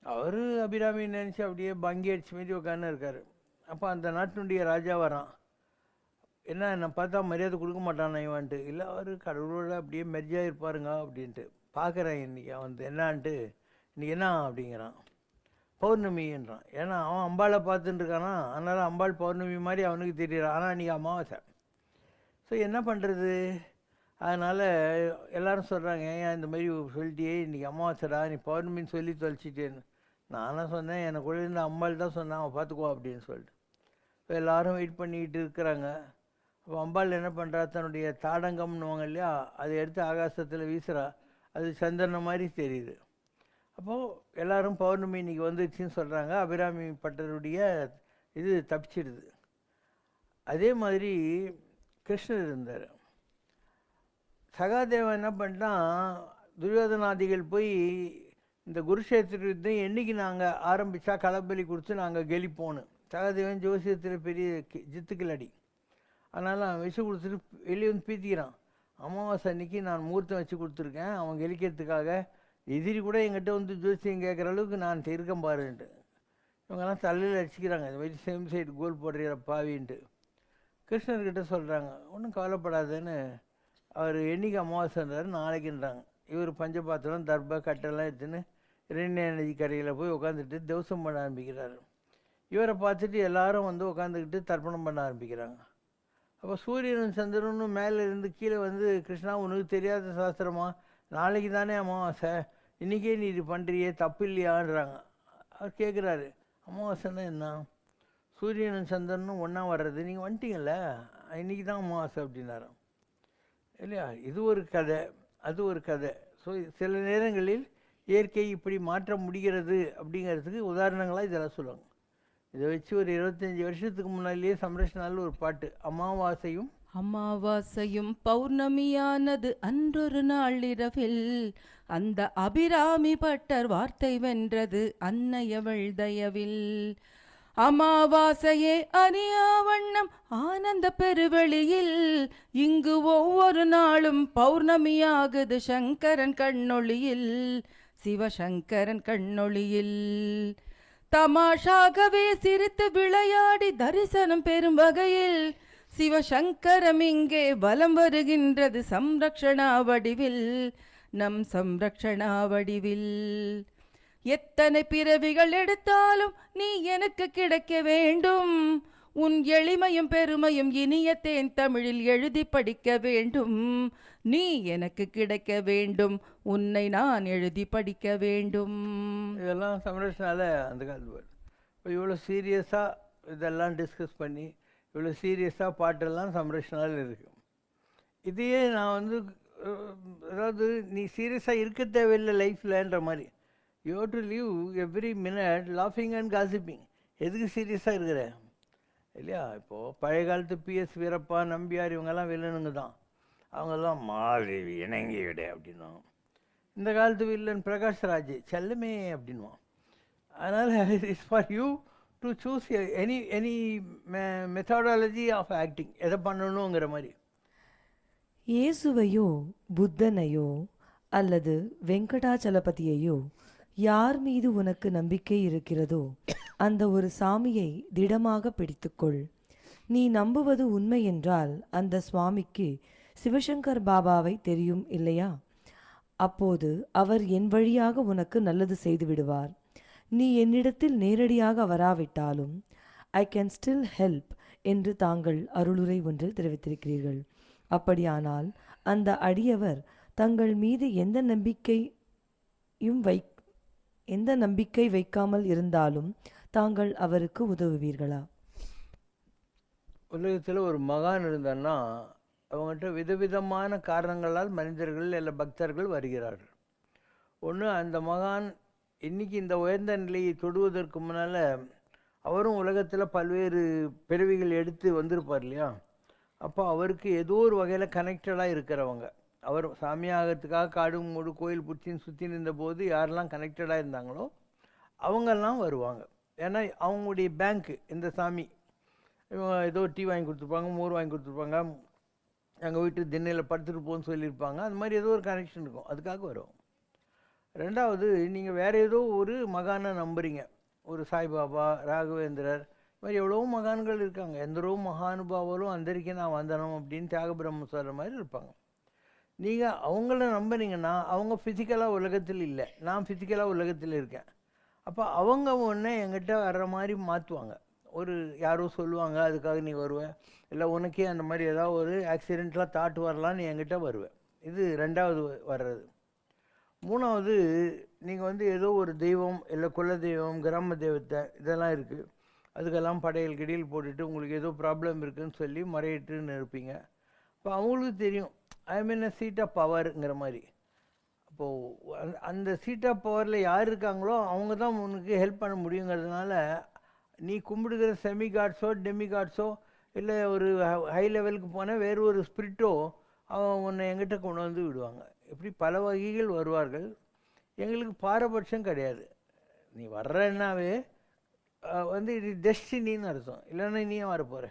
அவர் அபிராமி நினச்சி அப்படியே பங்கி அடிச்சு மாரி உட்காந்து இருக்கார். அப்போ அந்த நாட்டினுடைய ராஜா வரான். என்ன என்னை பார்த்தா மரியாதை கொடுக்க மாட்டான் இவன்ட்டு. இல்லை, அவர் கடவுளோட அப்படியே மெர்ஜாக இருப்பாருங்க அப்படின்ட்டு பார்க்குறேன். இன்றைக்கி அவன் என்னான்ட்டு, இன்றைக்கி என்ன அப்படிங்கிறான். பௌர்ணமின்றான். ஏன்னா அவன் அம்பாளை பார்த்துட்டு இருக்கானா, அதனால் அம்பாள் பௌர்ணமி மாதிரி அவனுக்கு தெரியறான். ஆனால் இன்றைக்கி அமாவாசை. ஸோ என்ன பண்ணுறது? அதனால் எல்லோரும் சொல்கிறாங்க, ஏன் இந்த மாதிரி சொல்லிட்டியே, இன்றைக்கி அமாவாசைடா, நீ பௌர்ணமின்னு சொல்லி தொலைச்சிட்டேன்னு. நானும் சொன்னேன், எனக்கு கூட இந்த அம்பாள் தான் சொன்னான், அவன் பார்த்துக்குவா அப்படின்னு சொல்லிட்டு. இப்போ எல்லோரும் வெயிட் பண்ணிக்கிட்டு இருக்கிறாங்க. அப்போ அம்பாள் என்ன பண்ணுறா, தன்னுடைய தாடங்கம்னுவாங்க இல்லையா, அதை எடுத்து ஆகாசத்தில் வீசுகிறா. அது சந்திரனை மாதிரி தெரியுது. அப்போது எல்லோரும் பௌர்ணமி இன்றைக்கி வந்துடுச்சின்னு சொல்கிறாங்க. அபிராமி பட்டருடைய இது தப்பிச்சிடுது. அதே மாதிரி கிருஷ்ணர் இருந்தார். சகாதேவன் என்ன பண்ணிட்டான், துரியோதனாதிகள் போய் இந்த குருஷேத்திர யுத்தம் என்றைக்கு நாங்கள் ஆரம்பித்தா களப்பலி கொடுத்து நாங்கள் கெலிப்போன்னு சகாதேவன் ஜோசியத்தில் பெரிய ஜித்துக்கில் அதனால் அவன் வச்சு கொடுத்துட்டு வெளியே வந்து பீத்திக்கிறான். அமாவாசை அன்னைக்கு நான் முகூர்த்தம் வச்சு கொடுத்துருக்கேன், அவங்க எரிக்கிறதுக்காக. எதிரி கூட எங்கிட்ட வந்து ஜோசியம் கேட்குற அளவுக்கு நான் இருக்கேன் பாருன்ட்டு. இவங்கெல்லாம் தலையில் அடிச்சுக்கிறாங்க, இந்த மாதிரி சேம் சைடு கோல் போடுற பாவின்ட்டு. கிருஷ்ணர்கிட்ட சொல்கிறாங்க, ஒன்றும் கவலைப்படாதுன்னு. அவர் என்றைக்கு அமாவாசைன்றாரு, நாளைக்குன்றாங்க. இவர் பஞ்சபாத்திரம் தர்பை கட்டெல்லாம் எடுத்துன்னு இரண்ய நதி கரையில் போய் உட்காந்துட்டு தவசம் பண்ண ஆரம்பிக்கிறாரு. இவரை பார்த்துட்டு எல்லாரும் வந்து உட்காந்துக்கிட்டு தர்ப்பணம் பண்ண ஆரம்பிக்கிறாங்க. அப்போ சூரியனும் சந்திரனும் மேலே இருந்து கீழே வந்து, கிருஷ்ணா உனக்கு தெரியாத சாஸ்திரமா, நாளைக்கு தானே அமாவாசை, இன்றைக்கே நீ இது பண்ணுறியே, தப்பு இல்லையான்றாங்க. அவர் கேட்குறாரு, அமாவாசைன்னா என்ன? சூரியனும் சந்திரனும் ஒன்றா வர்றது, நீங்கள் வந்துட்டீங்கல்ல, இன்றைக்கி தான் அமாவாசை அப்படின்னாராம். இல்லையா? இது ஒரு கதை, அது ஒரு கதை. ஸோ சில நேரங்களில் இயற்கை இப்படி மாற்ற முடிகிறது அப்படிங்கிறதுக்கு உதாரணங்களாக இதெல்லாம் சொல்லுவாங்க. இதை வச்சு ஒரு 25 வருஷத்துக்கு முன்னாடியே சம்ரஷ்ணாவில் ஒரு பாட்டு, அமாவாசையும் பௌர்ணமியானது அன்றொரு நாள் இரவில், அந்த அபிராமி பட்டர் வார்த்தை வென்றது அன்னையவள் தயவில். அமாவாசையே அறியா வண்ணம் ஆனந்த பெருவெளியில், இங்கு ஒவ்வொரு நாளும் பௌர்ணமியாகுது சங்கரன் கண்ணொளியில், சிவசங்கரன் கண்ணொளியில். தமாஷாகவே சிரித்து விளையாடி தரிசனம் பெறும் வகையில், சிவசங்கரம் இங்கே வலம் வருகின்றது சம்ரக்ஷணா வடிவில், நம் சம்ரக்ஷணா வடிவில். எத்தனை பிறவிகள் எடுத்தாலும் நீ எனக்கு கிடைக்க வேண்டும், உன் எளிமையும் பெருமையும் இனிய தேன் தமிழில் எழுதி படிக்க வேண்டும். நீ எனக்கு கிடைக்க வேண்டும், உன்னை நான் எழுதி படிக்க வேண்டும். இதெல்லாம் சம்ரஷ்ணாவில் அந்த காலத்து. இப்போ இவ்வளோ சீரியஸாக இதெல்லாம் டிஸ்கஸ் பண்ணி இவ்வளோ சீரியஸாக பாட்டெல்லாம் சம்ரஷ்ணாவில் இருக்குது. இதையே நான் வந்து அதாவது நீ சீரியஸாக இருக்க தேவையில்லை லைஃப்லன்ற மாதிரி. You have to live every minute லாஃபிங் அண்ட் காசிப்பிங். எதுக்கு சீரியஸாக இருக்கிற இல்லையா? இப்போது பழைய காலத்து PS வீரப்பா, நம்பியார் இவங்கெல்லாம் வில்லனுங்க தான். அவங்கெல்லாம் மாதேவி இணங்கி விட அப்படின்வாங்க. இந்த காலத்து வில்லன் பிரகாஷ்ராஜ் செல்லமே அப்படின்வான். அதனால் it's for you to choose any methodology of acting, எதை பண்ணணுங்கிற மாதிரி. இயேசுவையோ புத்தனையோ அல்லது வெங்கடாச்சலபதியையோ யார் மீது உனக்கு நம்பிக்கை இருக்கிறதோ அந்த ஒரு சாமியை திடமாக பிடித்துக்கொள். நீ நம்புவது உண்மை என்றால் அந்த சுவாமிக்கு சிவசங்கர் பாபாவை தெரியும் இல்லையா? அப்போது அவர் என் வழியாக உனக்கு நல்லது செய்து விடுவார். நீ என்னிடத்தில் நேரடியாக வராவிட்டாலும் ஐ கேன் ஸ்டில் ஹெல்ப் என்று தாங்கள் அருளுரை ஒன்றில் தெரிவித்திருக்கிறீர்கள். அப்படியானால் அந்த அடியவர் தங்கள் மீது எந்த நம்பிக்கை வைக்காமல் இருந்தாலும் தாங்கள் அவருக்கு உதவுவீர்களா? உலகத்தில் ஒரு மகான் இருந்தான்னா அவங்ககிட்ட விதவிதமான காரணங்களால் மனிதர்கள் இல்லை பக்தர்கள் வருகிறார்கள். ஒன்று, அந்த மகான் இன்றைக்கி இந்த உயர்ந்த நிலையை தொடுவதற்கு முன்னால் அவரும் உலகத்தில் பல்வேறு பிறவிகள் எடுத்து வந்திருப்பார் இல்லையா? அப்போ அவருக்கு ஏதோ ஒரு வகையில் கனெக்டடாக இருக்கிறவங்க, அவர் சாமியாகத்துக்காக காடு மூடு கோயில் பிடிச்சின்னு சுற்றி இருந்தபோது யாரெல்லாம் கனெக்டடாக இருந்தாங்களோ அவங்கெல்லாம் வருவாங்க. ஏன்னா அவங்களுடைய பேங்க்கு இந்த சாமி. இவங்க ஏதோ டீ வாங்கி கொடுத்துருப்பாங்க, மோர் வாங்கி கொடுத்துருப்பாங்க, எங்கள் வீட்டு திண்ணையில் படுத்துட்டு போன்னு சொல்லியிருப்பாங்க. அந்த மாதிரி ஏதோ ஒரு கனெக்ஷன் இருக்கும், அதுக்காக வரும். ரெண்டாவது, நீங்கள் வேறு ஏதோ ஒரு மகானை நம்புறீங்க, ஒரு சாய்பாபா, ராகவேந்திரர், இது மாதிரி எவ்வளோ மகான்கள் இருக்காங்க. எந்தரோ மகானுபாவரும் அந்தரிக்க நான் வந்தனம் அப்படின்னு தியாக பிரம்ம சொல்கிற மாதிரி இருப்பாங்க. நீங்கள் அவங்கள நம்புனீங்கன்னா அவங்க ஃபிசிக்கலாக உலகத்தில் இல்லை, நான் ஃபிசிக்கலாக உலகத்தில் இருக்கேன். அப்போ அவங்க ஒன்று என்கிட்ட வர்ற மாதிரி மாற்றுவாங்க. ஒரு யாரோ சொல்லுவாங்க அதுக்காக நீ வருவேன், இல்லை உனக்கே அந்த மாதிரி ஏதாவது ஒரு ஆக்சிடெண்ட்லாம் தாட் வரலான்னு என்கிட்ட வருவேன். இது ரெண்டாவது வர்றது. மூணாவது, நீங்கள் வந்து ஏதோ ஒரு தெய்வம் இல்லை குல தெய்வம், கிராம தெய்வத்தை இதெல்லாம் இருக்குது, அதுக்கெல்லாம் படையல் கிடையில் போட்டுட்டு உங்களுக்கு ஏதோ ப்ராப்ளம் இருக்குதுன்னு சொல்லி முறையிட்டுன்னு இருப்பீங்க. இப்போ அவங்களுக்கு தெரியும் ஐ மீன் அ சீட் ஆஃப் பவருங்கிற மாதிரி. அப்போது அந்த சீட் ஆஃப் பவரில் யார் இருக்காங்களோ அவங்க தான் உனக்கு ஹெல்ப் பண்ண முடியுங்கிறதுனால நீ கும்பிடுகிற செமி காட்ஸோ டெமி காட்ஸோ இல்லை ஒரு ஹை லெவலுக்கு போனால் வேறு ஒரு ஸ்பிரிட்டோ அவன் உன்னை எங்கிட்ட கொண்டு வந்து விடுவாங்க. இப்படி பல வகைகள் வருவார்கள். எங்களுக்கு பாரபட்சம் கிடையாது. நீ வர்றன்னாவே வந்து இது டெஸ்டினின்னு அர்த்தம். இல்லைன்னா நீ ஏன் வரப்போகிற?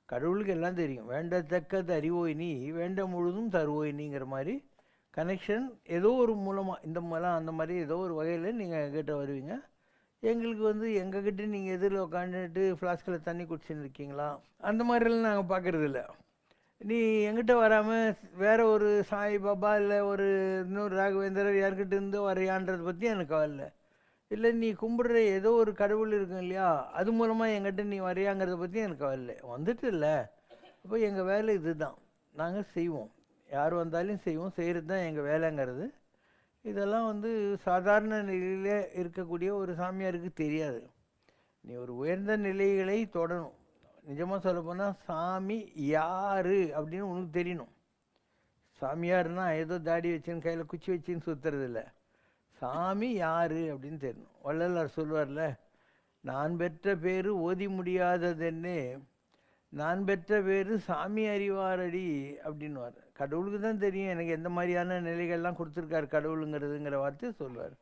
கடவுளுக்கு எல்லாம் தெரியும். வேண்டத்தக்கது அறிவோய் நீ, வேண்ட முழுதும் தருவோய் நீங்கிற மாதிரி கனெக்ஷன் ஏதோ ஒரு மூலமாக, இந்த மூலம் அந்த மாதிரி ஏதோ ஒரு வகையில் நீங்கள் எங்கிட்ட வருவீங்க. எங்களுக்கு வந்து எங்ககிட்ட நீங்கள் எதிரில் உட்காந்துட்டு ஃப்ளாஸ்கில் தண்ணி குடிச்சுன்னு இருக்கீங்களா, அந்த மாதிரிலாம் நாங்கள் பார்க்குறதில்ல. நீ எங்கிட்ட வராமல் வேறு ஒரு சாய்பாபா இல்லை ஒரு இன்னொரு ராகவேந்தரர் யார்கிட்ட இருந்து வரையான்றதை பற்றி எனக்கு கவலை இல்லை. நீ கும்பிடுற ஏதோ ஒரு கடவுள் இருக்கும் இல்லையா, அது மூலமாக எங்கிட்ட நீ வரையாங்கிறத பற்றி எனக்கு கவலை வந்துட்டு இல்லை. அப்போ எங்கள் வேலை இது தான், நாங்கள் செய்வோம், யார் வந்தாலும் செய்வோம், செய்கிறது தான் எங்கள் வேலைங்கிறது. இதெல்லாம் வந்து சாதாரண நிலையில் இருக்கக்கூடிய ஒரு சாமியாருக்கு தெரியாது. நீ ஒரு உயர்ந்த நிலைகளை தொடணும். நிஜமாக சொல்லப்போனால் சாமி யார் அப்படின்னு உனக்கு தெரியணும். சாமியார்னா ஏதோ தாடி வச்சுன்னு கையில் குச்சி வச்சுன்னு சுற்றுறது இல்லை. சாமி யார் அப்படின்னு தெரியணும். வள்ளலார் சொல்லுவார்ல, நான் பெற்ற பேர் ஓதி முடியாததுன்னு, நான் பெற்ற பேர் சாமி அறிவாரடி அப்படின்வார். கடவுளுக்கு தான் தெரியும் எனக்கு எந்த மாதிரியான நிலைகள்லாம் கொடுத்துருக்காரு கடவுளுங்கிறதுங்கிற வார்த்தை சொல்லுவார்.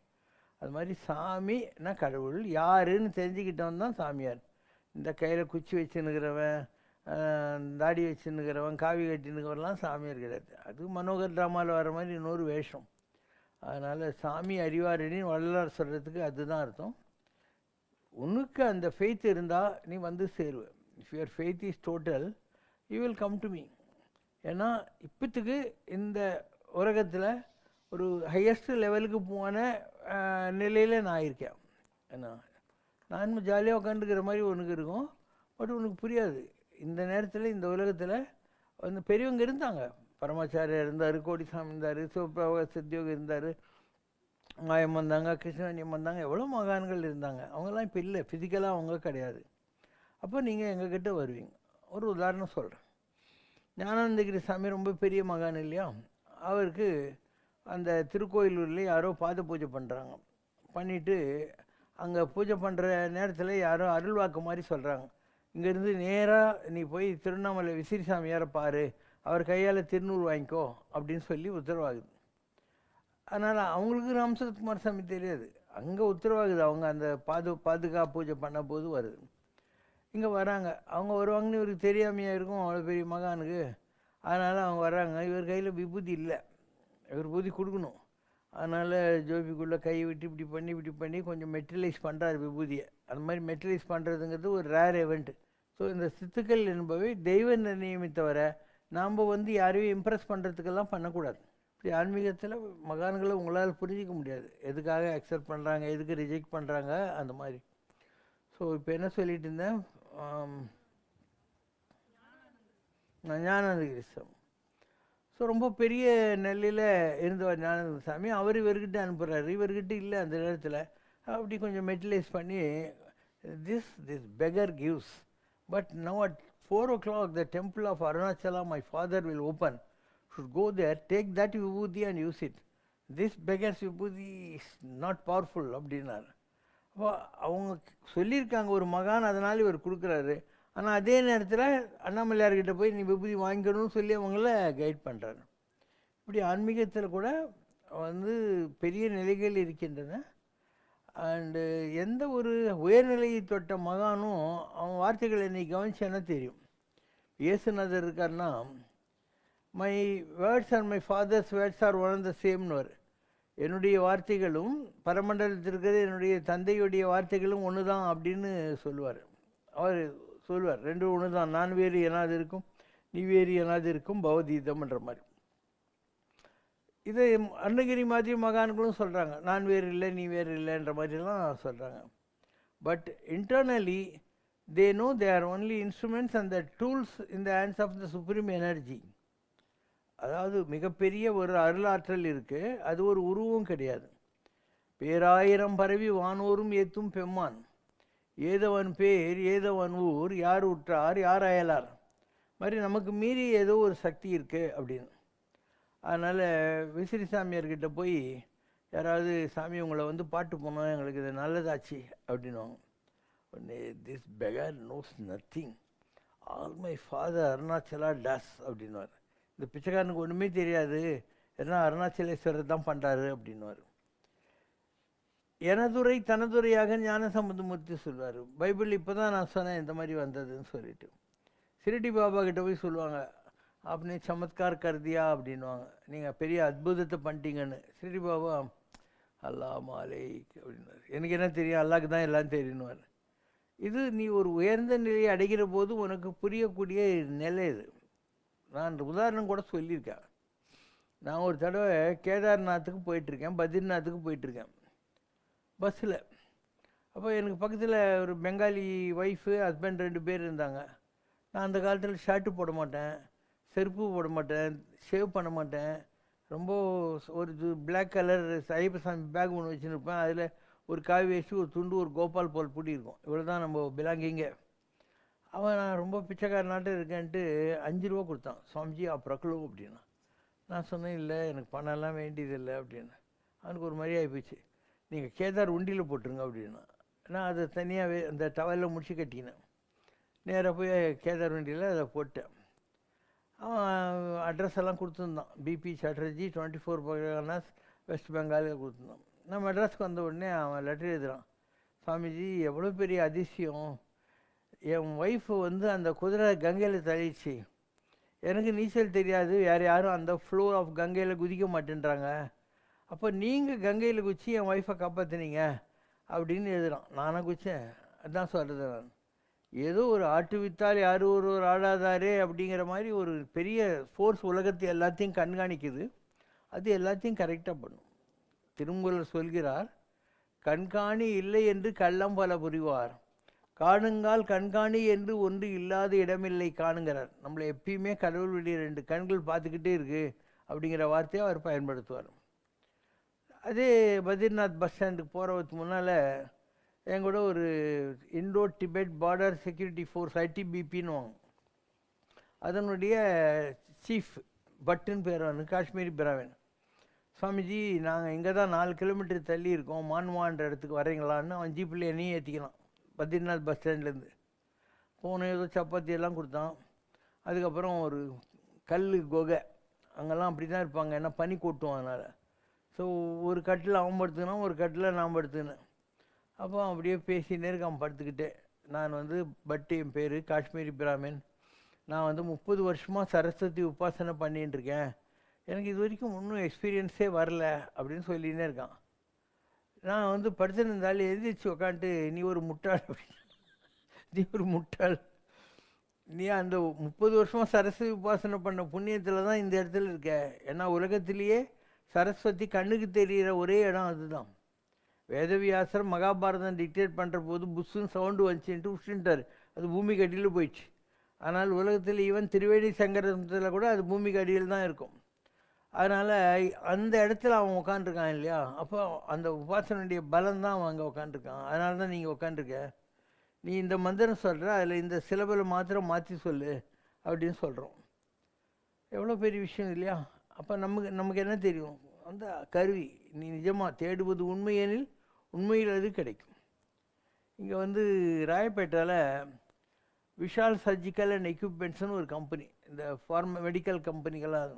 அது மாதிரி சாமின்னா கடவுள் யாருன்னு தெரிஞ்சுக்கிட்டவன் தான் சாமியார். இந்த கையில் குச்சி வச்சுன்னுக்கிறவன், தாடி வச்சுன்னுக்கிறவன், காவி கட்டினுக்கிறவெல்லாம் சாமியார் கிடையாது. அது மனோகர் ட்ராமாவில் வர மாதிரி இன்னொரு வேஷம். அதனால் சாமி அறிவாரடின்னு வள்ளலார் சொல்கிறதுக்கு அதுதான் அர்த்தம். உனக்கு அந்த ஃபெய்த் இருந்தால் நீ வந்து சேருவ. If your faith is total you will come to me. ஏன்னா இப்போத்துக்கு இந்த உலகத்தில் ஒரு ஹையஸ்ட் லெவலுக்கு போன நிலையில் நான் இருக்கேன். ஏன்னா நான் ஜாலியாக உட்காந்துக்கிற மாதிரி உனக்கு இருக்கும், பட் உனக்கு புரியாது. இந்த நேரத்தில் இந்த உலகத்தில் வந்து பெரியவங்க இருந்தாங்க. பரமாச்சாரியார் இருந்தார், கோடிசாமி இருந்தார், சிவபிரபா சித்தியோகி இருந்தார், மாயம் வந்தாங்க, கிருஷ்ணவாணியம் வந்தாங்க, எவ்வளோ மகான்கள் இருந்தாங்க. அவங்கெல்லாம் இப்போ இல்லை, ஃபிசிக்கலாக அவங்க கிடையாது. அப்போ நீங்கள் எங்ககிட்ட வருவீங்க. ஒரு உதாரணம் சொல்கிறேன். ஞானானந்தகிரி சாமி ரொம்ப பெரிய மகான் இல்லையா, அவருக்கு அந்த திருக்கோயிலூரில் யாரோ பாத பூஜை பண்ணுறாங்க. பண்ணிவிட்டு அங்கே பூஜை பண்ணுற நேரத்தில் யாரோ அருள்வாக்கு மாதிரி சொல்கிறாங்க, இங்கேருந்து நேராக நீ போய் திருவண்ணாமலை விசிறி சாமியாரை பாரு, அவர் கையால் திருநூறு வாங்கிக்கோ அப்படின்னு சொல்லி உத்தரவாகுது. அதனால் அவங்களுக்கு ராமசரத்குமார் சாமி தெரியாது, அங்கே உத்தரவாகுது. அவங்க அந்த பாதுகாப்பு பூஜை பண்ண போது வருது. இங்கே வராங்க, அவங்க வருவாங்கன்னு இவருக்கு தெரியாமையாக இருக்கும் அவ்வளோ பெரிய மகானுக்கு. அதனால் அவங்க வர்றாங்க, இவர் கையில் விபூதி இல்லை, இவர் விபூதி கொடுக்கணும். அதனால் ஜோபிக்குள்ளே கை விட்டு இப்படி பண்ணி கொஞ்சம் மெட்டீரியலைஸ் பண்ணுறாரு விபூதியை. அந்த மாதிரி மெட்டீரியலைஸ் பண்ணுறதுங்கிறது ஒரு ரேர் எவெண்ட்டு. ஸோ இந்த சித்துக்கள் என்பவை தெய்வ நிர்ணயமித்தவரை நாம் வந்து யாரையும் இம்ப்ரெஸ் பண்ணுறதுக்கெல்லாம் பண்ணக்கூடாது. இப்படி ஆன்மீகத்தில் மகான்களை உங்களால் புரிஞ்சிக்க முடியாது, எதுக்காக அக்செப்ட் பண்ணுறாங்க, எதுக்கு ரிஜெக்ட் பண்ணுறாங்க, அந்த மாதிரி. ஸோ இப்போ என்ன சொல்லிட்டு இருந்தேன், ஞானானந்தகிரி சாமி. ஸோ ரொம்ப பெரிய நெல்லையில் இருந்தவர் ஞானானந்த சாமி. அவர் இவர்கிட்ட அனுப்புகிறாரு, இவர்கிட்ட இல்லை அந்த நேரத்தில். அப்படி கொஞ்சம் மெட்டலைஸ் பண்ணி this beggar gives, but now at 4 o'clock the temple of Arunachala my father will open, should go there, take that vibhuti and use it. This beggar's vibhuti is not powerful அப்படின்னார். அப்போ அவங்க சொல்லியிருக்காங்க ஒரு மகான், அதனால் இவர் கொடுக்குறாரு. ஆனால் அதே நேரத்தில் அண்ணாமலையார்கிட்ட போய் நீ விபூதி வாங்கிக்கணும்னு சொல்லி அவங்கள கைட் பண்ணுறாரு. இப்படி ஆன்மீகத்தில் கூட வந்து பெரிய நிலைகள் இருக்கின்றன. அண்டு எந்த ஒரு உயர்நிலையை தொட்ட மகானும் அவன் வார்த்தைகளை நீ கவனிச்சேன்னா தெரியும். இயேசுநாதர் இருக்காருன்னா, my words and my father's words are one the சேம்னுவர். என்னுடைய வார்த்தைகளும் பரமண்டலத்தில் இருக்கிற என்னுடைய தந்தையுடைய வார்த்தைகளும் ஒன்று தான் அப்படின்னு சொல்லுவார். அவர் சொல்லுவார், ரெண்டும் ஒன்று தான், நான் வேறு எனாது இருக்கும், நீ வேறு எனாது இருக்கும், பவதீதம்ன்ற மாதிரி. இதை அருணகிரி மாதிரி மகான்களும் சொல்கிறாங்க, நான் வேறு இல்லை நீ வேறு இல்லைன்ற மாதிரிலாம் சொல்கிறாங்க. But internally they know they are only instruments and the tools in the hands of the supreme energy. அதாவது மிகப்பெரிய ஒரு அருளாற்றல் இருக்குது, அது ஒரு உருவம் கிடையாது. பேராயிரம் பரவி வானோரும் ஏத்தும் பெம்மான், ஏதவன் பேர் ஏதவன் ஊர், யார் உற்றார் யார் அயலார் மாதிரி நமக்கு மீறி ஏதோ ஒரு சக்தி இருக்குது அப்படின்னு. அதனால் விசிறி சாமியார்கிட்ட போய் யாராவது சாமி உங்களை வந்து பாட்டு போனோம், எங்களுக்கு இது நல்லதாச்சு அப்படின்வாங்க. உடனே this beggar knows nothing, all my father Arunachala does அப்படின்வார். இந்த பிச்சைக்காரனுக்கு ஒன்றுமே தெரியாது, ஏன்னா அருணாச்சலேஸ்வரர் தான் பண்ணுறாரு அப்படின்வார். எனதுரை தனதுரையாக ஞானசம்பந்தமூர்த்தி சொல்வார். பைபிள் இப்போ தான் நான் சொன்னேன் இந்த மாதிரி வந்ததுன்னு சொல்லிட்டு. சிரிடி பாபா கிட்ட போய் சொல்லுவாங்க, அப்படி சமத்கார் கருதியா அப்படின்வாங்க, நீங்கள் பெரிய அற்புதத்தை பண்ணிட்டீங்கன்னு. சிரிடி பாபா அல்லா மாலை அப்படின்னாரு. எனக்கு என்ன தெரியும், அல்லாக்கு தான் எல்லாம் தெரியணுவார். இது நீ ஒரு உயர்ந்த நிலையை அடைகிற போது உனக்கு புரியக்கூடிய நிலை இது. நான் உதாரணம் கூட சொல்லியிருக்கேன். நான் ஒரு தடவை கேதார்நாத்துக்கு போயிட்டுருக்கேன், பத்ரிநாத்துக்கு போயிட்டுருக்கேன் பஸ்ஸில். அப்போ எனக்கு பக்கத்தில் ஒரு பெங்காலி ஒய்ஃபு ஹஸ்பண்ட் 2 பேர் இருந்தாங்க. நான் அந்த காலத்தில் ஷர்ட்டு போட மாட்டேன், செருப்பு போட மாட்டேன், ஷேவ் பண்ண மாட்டேன். ரொம்ப ஒரு பிளாக் கலர் ஐயப்பசாமி பேக் ஒன்று வச்சுருப்பேன். அதில் ஒரு காவி வேஷ்டி, ஒரு துண்டு, ஒரு கோபால் பால் பூட்டி இருக்கும். இவ்வளோ தான் நம்ம பிலாங்கிங்க. அவன் நான் ரொம்ப பிச்சைக்காரனாட்டம் இருக்கேன்ட்டு 5 ரூபா கொடுத்தான். சுவாமிஜி அப்புறக்களோ அப்படின்னா. நான் சொன்னேன், இல்லை எனக்கு பணம்லாம் வேண்டியதில்லை அப்படின்னு. அவனுக்கு ஒரு மாதிரி ஆகிப்போச்சு. நீங்கள் கேதார் உண்டியில் போட்டுருங்க அப்படின்னா. நான் அதை தனியாகவே அந்த டவலில் முடிச்சு கட்டினேன். நேராக போய் கேதார் உண்டியில் அதை போட்டேன். அவன் அட்ரஸ் எல்லாம் கொடுத்துருந்தான். பிபி சாட்டர்ஜி 24 பர்கானாஸ் வெஸ்ட் பெங்காலில் கொடுத்துருந்தான். நம்ம அட்ரஸ்க்கு வந்த உடனே அவன் லெட்டர் எழுதுகிறான். சுவாமிஜி எவ்வளோ பெரிய அதிசயம், என் ஒய்ஃபு வந்து அந்த குதிரை கங்கையில் தள்ளிடுச்சு. எனக்கு நீச்சல் தெரியாது, வேறு யாரும் அந்த ஃப்ளோ ஆஃப் கங்கையில் குதிக்க மாட்டேன்றாங்க. அப்போ நீங்கள் கங்கையில் குச்சி என் ஒய்ஃபை காப்பாற்றினீங்க அப்படின்னு எழுதுகிறான். நானாக குச்சேன், அதுதான் சொல்கிறது. நான் ஏதோ ஒரு ஆட்டுவித்தால் யார் ஒருவர் ஆடாதாரே அப்படிங்கிற மாதிரி ஒரு பெரிய ஃபோர்ஸ் உலகத்தை எல்லாத்தையும் கண்காணிக்குது. அது எல்லாத்தையும் கரெக்டாக பண்ணும். திருமூலர் சொல்கிறார், கண்காணி இல்லை என்று கள்ளம் பல புரிவார், காணுங்கால் கண்காணி என்று ஒன்று இல்லாத இடமில்லை காணுங்கிறார். நம்மளை எப்பயுமே கடவுளுடைய 2 கண்கள் பார்த்துக்கிட்டே இருக்குது அப்படிங்கிற வார்த்தையை அவர் பயன்படுத்துவார். அதே பத்ரிநாத் பஸ் ஸ்டாண்டுக்கு போகிறதுக்கு முன்னால் என் கூட ஒரு Indo Tibet border security force ஐடிபிபின்னு வாங்க, அதனுடைய சீஃப் பட்டுன்னு பேர் வந்து காஷ்மீரி பிராவன். சுவாமிஜி நாங்கள் இங்கே தான் 4 கிலோமீட்டர் தள்ளி இருக்கோம், மான்வான்ற இடத்துக்கு வரீங்களான்னு அவன் ஜீப்பில் என்னையும் ஏற்றிக்கலாம். பத்ரிநாத் பஸ் ஸ்டாண்ட்லேருந்து போன ஏதோ சப்பாத்தி எல்லாம் கொடுத்தான். அதுக்கப்புறம் ஒரு கல் குகை, அங்கெல்லாம் அப்படி தான் இருப்பாங்க, ஏன்னா பனி கொட்டும் அதனால். ஸோ ஒரு கட்டில் அவன் படுத்துக்கினான், ஒரு கட்டில் நான் படுத்துக்கினேன். அப்போ அப்படியே பேசினே இருக்கான் படுத்துக்கிட்டே. நான் வந்து பட்டு, என் பேர் காஷ்மீரி பிராமின், நான் வந்து 30 வருஷமாக சரஸ்வதி உபாசனை பண்ணின்னு இருக்கேன், எனக்கு இது வரைக்கும் ஒன்றும் எக்ஸ்பீரியன்ஸே வரல அப்படின்னு சொல்லினே இருக்கான். நான் வந்து படுத்துருந்தாலும் எழுந்திரிச்சு உக்காந்துட்டு, நீ ஒரு முட்டாள் அப்படின்னு, நீ ஒரு முட்டாள், நீ அந்த 30 வருஷமாக சரஸ்வதி உபாசனை பண்ண புண்ணியத்தில் தான் இந்த இடத்துல இருக்க. ஏன்னா உலகத்திலேயே சரஸ்வதி கண்ணுக்கு தெரிகிற ஒரே இடம் அதுதான். வேதவியாசர் மகாபாரதம் டிக்டேட் பண்ணுற போது புஷ்ஷுன்னு சவுண்டு வந்துச்சுன்ட்டு உஷ்ணுட்டார், அது பூமிக்கு அடியில் போயிடுச்சு. ஆனால் உலகத்தில் ஈவன் திருவேணி சங்கரத்தில் கூட அது பூமிக்கு அடியில் தான் இருக்கும். அதனால் அந்த இடத்துல அவன் உட்காந்துருக்கான் இல்லையா, அப்போ அந்த உபாசனுடைய பலம் தான் அவன் அங்கே உட்காந்துருக்கான். அதனால தான் நீங்கள் உட்காந்துருக்க. நீ இந்த மந்திரம் சொல்கிற, அதில் இந்த சிலபலை மாத்திரம் மாற்றி சொல்லு அப்படின்னு சொல்கிறோம். எவ்வளோ பெரிய விஷயம் இல்லையா. அப்போ நமக்கு என்ன தெரியும், அந்த கருவி நீ நிஜமாக தேடுவது உண்மையெனில் உண்மையில் அது கிடைக்கும். இங்கே வந்து ராயப்பேட்டாவில் விஷால் சர்ஜிக்கல் அண்ட் எக்யூப்மெண்ட்ஸ்னு ஒரு கம்பெனி, இந்த மெடிக்கல் கம்பெனிகளாக,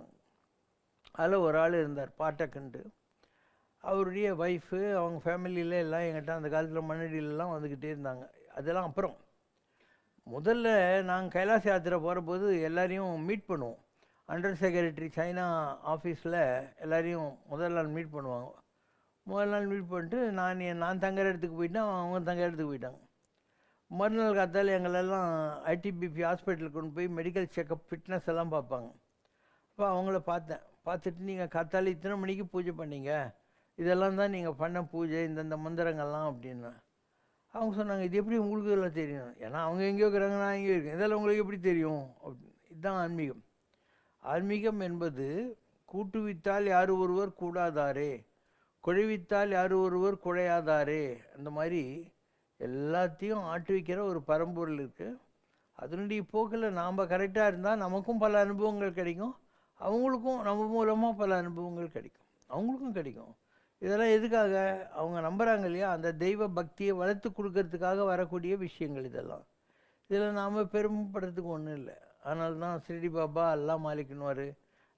அதில் ஒரு ஆள் இருந்தார் பாட்டக்குன்ட்டு. அவருடைய ஒய்ஃபு அவங்க ஃபேமிலியில் எல்லாம் எங்கிட்ட அந்த காலத்தில் மண்ணடியிலலாம் வந்துக்கிட்டே இருந்தாங்க. அதெல்லாம் அப்புறம் முதல்ல நாங்கள் கைலாச யாத்திரை போகிற போது எல்லாரையும் மீட் பண்ணுவோம். அண்டர் செக்ரட்டரி சைனா ஆஃபீஸில் எல்லாரையும் முதல் நாள் மீட் பண்ணுவாங்க. முதல் நாள் மீட் பண்ணிட்டு நான் தங்குற இடத்துக்கு போயிட்டேன், அவங்க தங்குற இடத்துக்கு போயிட்டாங்க. மறுநாள் காத்தால் எங்களெல்லாம் ஐடிபிபி ஹாஸ்பிட்டலுக்கு கொண்டு போய் மெடிக்கல் செக்கப் ஃபிட்னஸ் எல்லாம் பார்ப்பாங்க. அப்போ அவங்கள பார்த்துட்டு நீங்கள் காத்தால் இத்தனை மணிக்கு பூஜை பண்ணீங்க, இதெல்லாம் தான் நீங்கள் பண்ண பூஜை, இந்தந்த மந்திரங்கள்லாம் அப்படின்னா. அவங்க சொன்னாங்க, இது எப்படி உங்களுக்கு இதெல்லாம் தெரியும், ஏன்னா அவங்க எங்கேயோ இருக்கிறாங்க, நான் எங்கேயோ இருக்கேன், இதெல்லாம் உங்களுக்கு எப்படி தெரியும் அப்படின்னு. இதுதான் ஆன்மீகம். ஆன்மீகம் என்பது கூட்டுவித்தால் யார் ஒருவர் கூடாதாரே, குழைவித்தால் யார் ஒருவர் குழையாதாரே, அந்த மாதிரி எல்லாத்தையும் ஆட்டு வைக்கிற ஒரு பரம்பொருள் இருக்குது. அதனுடைய போக்கில் நாம் கரெக்டாக இருந்தால் நமக்கும் பல அனுபவங்கள் கிடைக்கும், அவங்களுக்கும் நம்ம மூலமாக பல அனுபவங்கள் கிடைக்கும், அவங்களுக்கும் கிடைக்கும். இதெல்லாம் எதுக்காக, அவங்க நம்புகிறாங்க இல்லையா, அந்த தெய்வ பக்தியை வளர்த்து கொடுக்கறதுக்காக வரக்கூடிய விஷயங்கள் இதெல்லாம். இதில் நாம் பெருமைப்படுறதுக்கு ஒன்றும் இல்லை. அதனால தான் சிரிடி பாபா அல்லா மாலிக்னுவார்,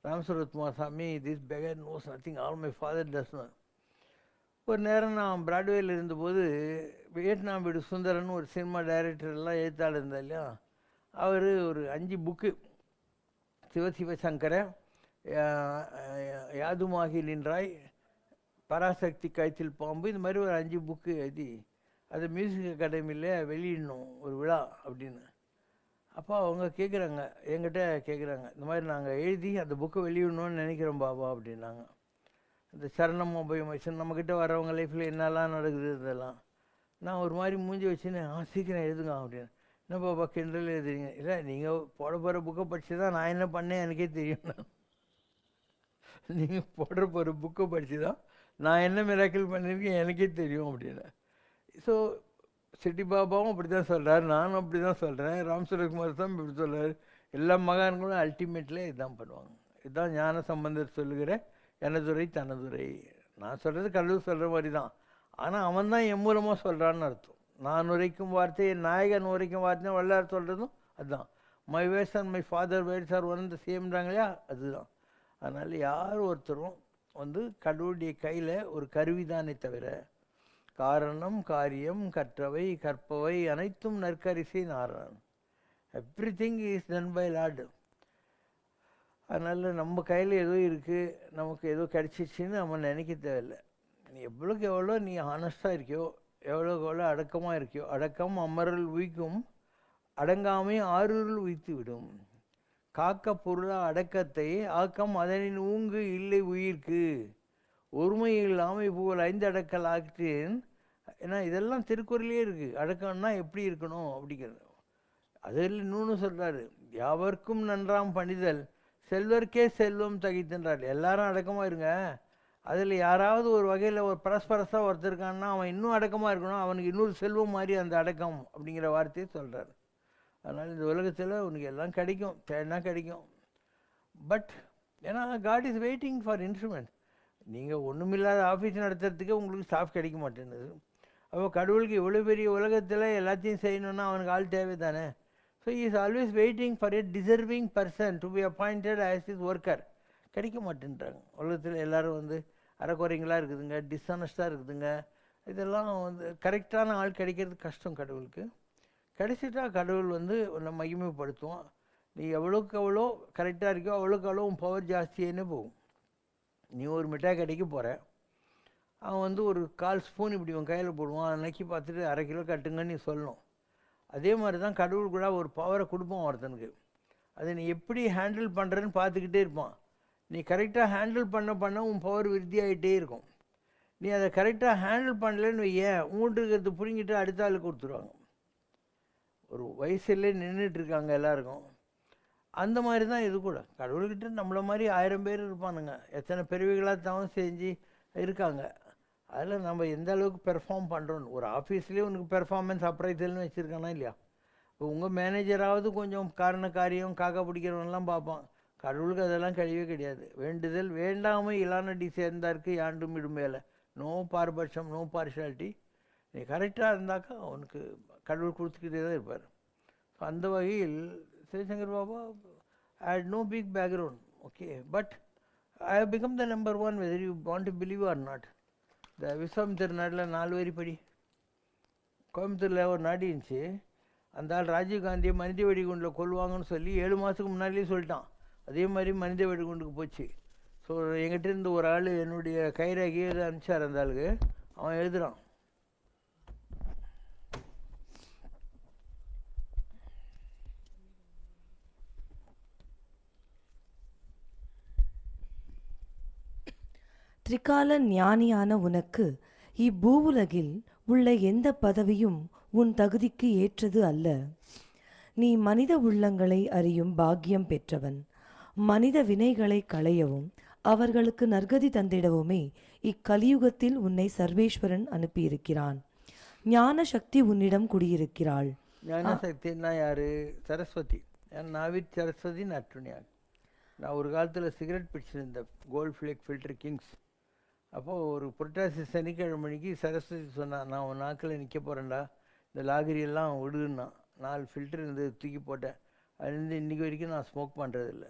ராமசுரத்குமார் சாமி this beggar knows nothing, all my father does not. ஒரு நேரம் நான் பிராட்வேயில் இருந்தபோது வியட்நாம் வீடு சுந்தரன் ஒரு சினிமா டைரக்டர்லாம் எழுத்தாளர் இருந்தார் இல்லையா, அவர் ஒரு 5 புக்கு சிவசிவசங்கர, யாதுமாகி நின்றாய், பராசக்தி கயிற்றில் பாம்பு, இந்த மாதிரி ஒரு 5 புக்கு எழுதி அதை மியூசிக் அகாடமியில் வெளியிடணும் ஒரு விழா அப்படின்னு. அப்போ அவங்க கேட்குறாங்க, என்கிட்ட கேட்குறாங்க, இந்த மாதிரி நாங்கள் எழுதி அந்த புக்கை வெளியிடணும்னு நினைக்கிறோம் பாபா அப்படின்னாங்க. இந்த சரணம் அபயமேஷன் நம்மக்கிட்ட வரவங்க லைஃப்பில் என்னெல்லாம் நடக்குது இதெல்லாம். நான் ஒரு மாதிரி மூஞ்சி வச்சுன்னு சீக்கிரம் எழுதுங்க அப்படின்னு. என்ன பாபா கிண்டல் எழுதுறீங்க? இல்லை, நீங்கள் போட போகிற புக்கை படித்து தான் நான் என்ன பண்ணேன் எனக்கே தெரியும். நீங்கள் போடுற போகிற புக்கை படித்து தான் நான் என்ன மிராக்கிள் பண்ணியிருக்கேன் எனக்கே தெரியும் அப்படின்னு. ஸோ சிட்டி பாபாவும் அப்படி தான் சொல்கிறார், நானும் அப்படி தான் சொல்கிறேன், ராம் சுரகுமார் தான் இப்படி சொல்கிறார். எல்லா மகான்களும் அல்டிமேட்டில் இதுதான் பண்ணுவாங்க. இதுதான் ஞான சம்பந்தர் சொல்லுகிற எனதுரை தனதுரை. நான் சொல்கிறது கடவுள் சொல்கிற மாதிரி தான், ஆனால் அவன் தான் என் மூலமாக சொல்கிறான்னு அர்த்தம். நான் உரைக்கும் வார்த்தை, என் நாயகன் உரைக்கும் வார்த்தை வல்லார் சொல்கிறதும் அதுதான். My words and my father words are one the சேம்ன்றாங்க இல்லையா, அதுதான். அதனால் யார் ஒருத்தரும் கடவுளுடைய கையில் ஒரு கருவிதானே தவிர காரணம் காரியம் கற்றவை கற்பவை அனைத்தும் நற்கரிசை நாராயணன். Everything is done by lord. அதனால் நம்ம கையில் ஏதோ இருக்குது, நமக்கு ஏதோ கிடச்சிச்சின்னு நம்ம நினைக்க தேவையில்லை. நீ எவ்வளோக்கு எவ்வளோ நீ ஹானஸ்ட்டாக இருக்கியோ, எவ்வளோக்கு எவ்வளோ அடக்கமாக இருக்கியோ, அடக்கம் அமரல் உயிக்கும், அடங்காமை ஆறுருள் உயித்து விடும். காக்க பொருளா அடக்கத்தை ஆக்கம் அதனின் ஊங்கு இல்லை உயிர்க்கு, ஒருமை இல்லாமல் போல் 5 அடக்கல் ஆக்கிட்டேன். ஏன்னா இதெல்லாம் திருக்குறளே இருக்குது. அடக்கம்னா எப்படி இருக்கணும் அப்படிங்கிறது. அதில் இன்னொன்று சொல்கிறாரு, யாவர்க்கும் நன்றாம் பணிதல் செல்வர்க்கே செல்வம் தகித்துன்றார். எல்லாரும் அடக்கமாக இருங்க, அதில் யாராவது ஒரு வகையில் ஒரு பரஸ்பரஸாக ஒருத்தர் இருக்கான்னா அவன் இன்னும் அடக்கமாக இருக்கணும், அவனுக்கு இன்னொரு செல்வம் மாதிரி அந்த அடக்கம் அப்படிங்கிற வார்த்தையை சொல்கிறார். அதனால் இந்த உலகத்தில் உனக்கு எல்லாம் கிடைக்கும், தேடினா கிடைக்கும். பட் ஏன்னா God is waiting for instrument. நீங்கள் ஒன்றுமில்லாத ஆஃபீஸ் நடத்துறதுக்கே உங்களுக்கு ஸ்டாஃப் கிடைக்க மாட்டேங்குது. அப்போ கடவுளுக்கு இவ்வளோ பெரிய உலகத்தில் எல்லாத்தையும் செய்யணுன்னா அவனுக்கு ஆள் தேவை தானே. So is always waiting for a deserving person to be appointed as is worker. கிடைக்க மாட்டேன்றாங்க. உலகத்தில் எல்லோரும் அறக்குறைங்களாக இருக்குதுங்க, டிஸ்ஆனஸ்டாக இருக்குதுங்க. இதெல்லாம் கரெக்டான ஆள் கிடைக்கிறது கஷ்டம் கடவுளுக்கு. கிடைச்சிட்டா கடவுள் உன்னை மகிமைப்படுத்துவான். நீ எவ்வளோக்கு எவ்வளோ கரெக்டாக இருக்கியோ அவ்வளோக்கு அவ்வளோ உன் பவர் ஜாஸ்தியானே போகும். நீ ஒரு மிட்டாய் கடைக்கு போகிற, அவன் ஒரு 1/4 ஸ்பூன் இப்படி உன் கையில் போடுவான், அன்னைக்கு பார்த்துட்டு 1/2 கிலோ கட்டுங்கன்னு நீ சொல்லணும். அதே மாதிரி தான் கடவுள் கூட ஒரு பவரை கொடுப்பான் ஒருத்தனுக்கு. அதை நீ எப்படி ஹேண்டில் பண்ணுறன்னு பார்த்துக்கிட்டே இருப்பான். நீ கரெக்டாக ஹேண்டில் பண்ண உன் பவர் விருத்தியாகிட்டே இருக்கும். நீ அதை கரெக்டாக ஹேண்டில் பண்ணலன்னு ஏன் உங்கள்கிட்ட இருக்கிறது பிடிங்கிட்டு அடுத்த ஆளுக்கு கொடுத்துருவாங்க. ஒரு வயசுலே நின்றுட்டுருக்காங்க எல்லாருக்கும். அந்த மாதிரி தான் இது கூட. கடவுள்கிட்ட நம்மளை மாதிரி 1000 பேர் இருப்பானுங்க, எத்தனை பிறவிகளாக தவம் செஞ்சு இருக்காங்க. அதில் நம்ம எந்த அளவுக்கு பெர்ஃபார்ம் பண்ணுறோன்னு ஒரு ஆஃபீஸ்லேயே உனக்கு பெர்ஃபார்மன்ஸ் அப்ரைசல்னு வச்சுருக்கானா இல்லையா. இப்போ உங்கள் மேனேஜராவது கொஞ்சம் காரண காரியம் காக்கா பிடிக்கிறவன்லாம் பார்ப்பான். கடவுளுக்கு அதெல்லாம் கிடையவே கிடையாது. வேண்டுதல் வேண்டாமல் இலானடி சேர்ந்தாருக்கு யாண்டும் இடுமேல. நோ பாரபட்சம், நோ பார்ஷாலிட்டி. நீ கரெக்டாக இருந்தாக்கா அவனுக்கு கடவுள் கொடுத்துக்கிட்டே தான் இருப்பார். அந்த வகையில் Sivasankar Baba I had no big background, okay, but I have become the number one whether you want to believe or not. இந்த விஸ்வாமித்திர நாட்டில் 4 வரி படி. கோயம்புத்தூரில் ஒரு நாடு இருந்துச்சு. அந்த ஆள் ராஜீவ்காந்தியை மனித வெடிகுண்டில் கொல்லுவாங்கன்னு சொல்லி 7 மாதத்துக்கு முன்னாடியே சொல்லிட்டான். அதே மாதிரி மனித வெடிகுண்டுக்கு போச்சு. ஸோ எங்கிட்ட இருந்து ஒரு ஆள் என்னுடைய கைரேகையை அனுப்பிச்சார். அந்த ஆளுக்கு அவன் எழுதுகிறான், திரிகால ஞானியான உனக்கு இப்பூவுலகில் உள்ள எந்த பதவியும் உன் தகுதிக்கு ஏற்றது அல்ல. நீ மனித உள்ளங்களை அறியும் பாக்கியம் பெற்றவன். மனித வினைகளை களையவும் அவர்களுக்கு நற்கதி தந்திடவுமே இக்கலியுகத்தில் உன்னை சர்வேஸ்வரன் அனுப்பியிருக்கிறான். ஞான சக்தி உன்னிடம் குடியிருக்கிறாள். ஞான சக்தின்னா யாரு? சரஸ்வதி. நாவித் சரஸ்வதி நற்றுணியார். நான் ஒரு காலத்தில் சிகரெட் பிடிச்சிருந்தேன், கோல்ட் ஃப்ளேக் ஃபில்டர் கிங்ஸ். அப்போது ஒரு புரட்டாசி சனிக்கிழமைக்கு சரஸ்வதி சொன்னான், நான் உன் நாக்கில் நிற்க போகிறேன்டா, இந்த லாகிரியெல்லாம் விடுன்னா. 4 ஃபில்டர் இருந்து தூக்கி போட்டேன். அதுலேருந்து இன்றைக்கி வரைக்கும் நான் ஸ்மோக் பண்ணுறதில்ல.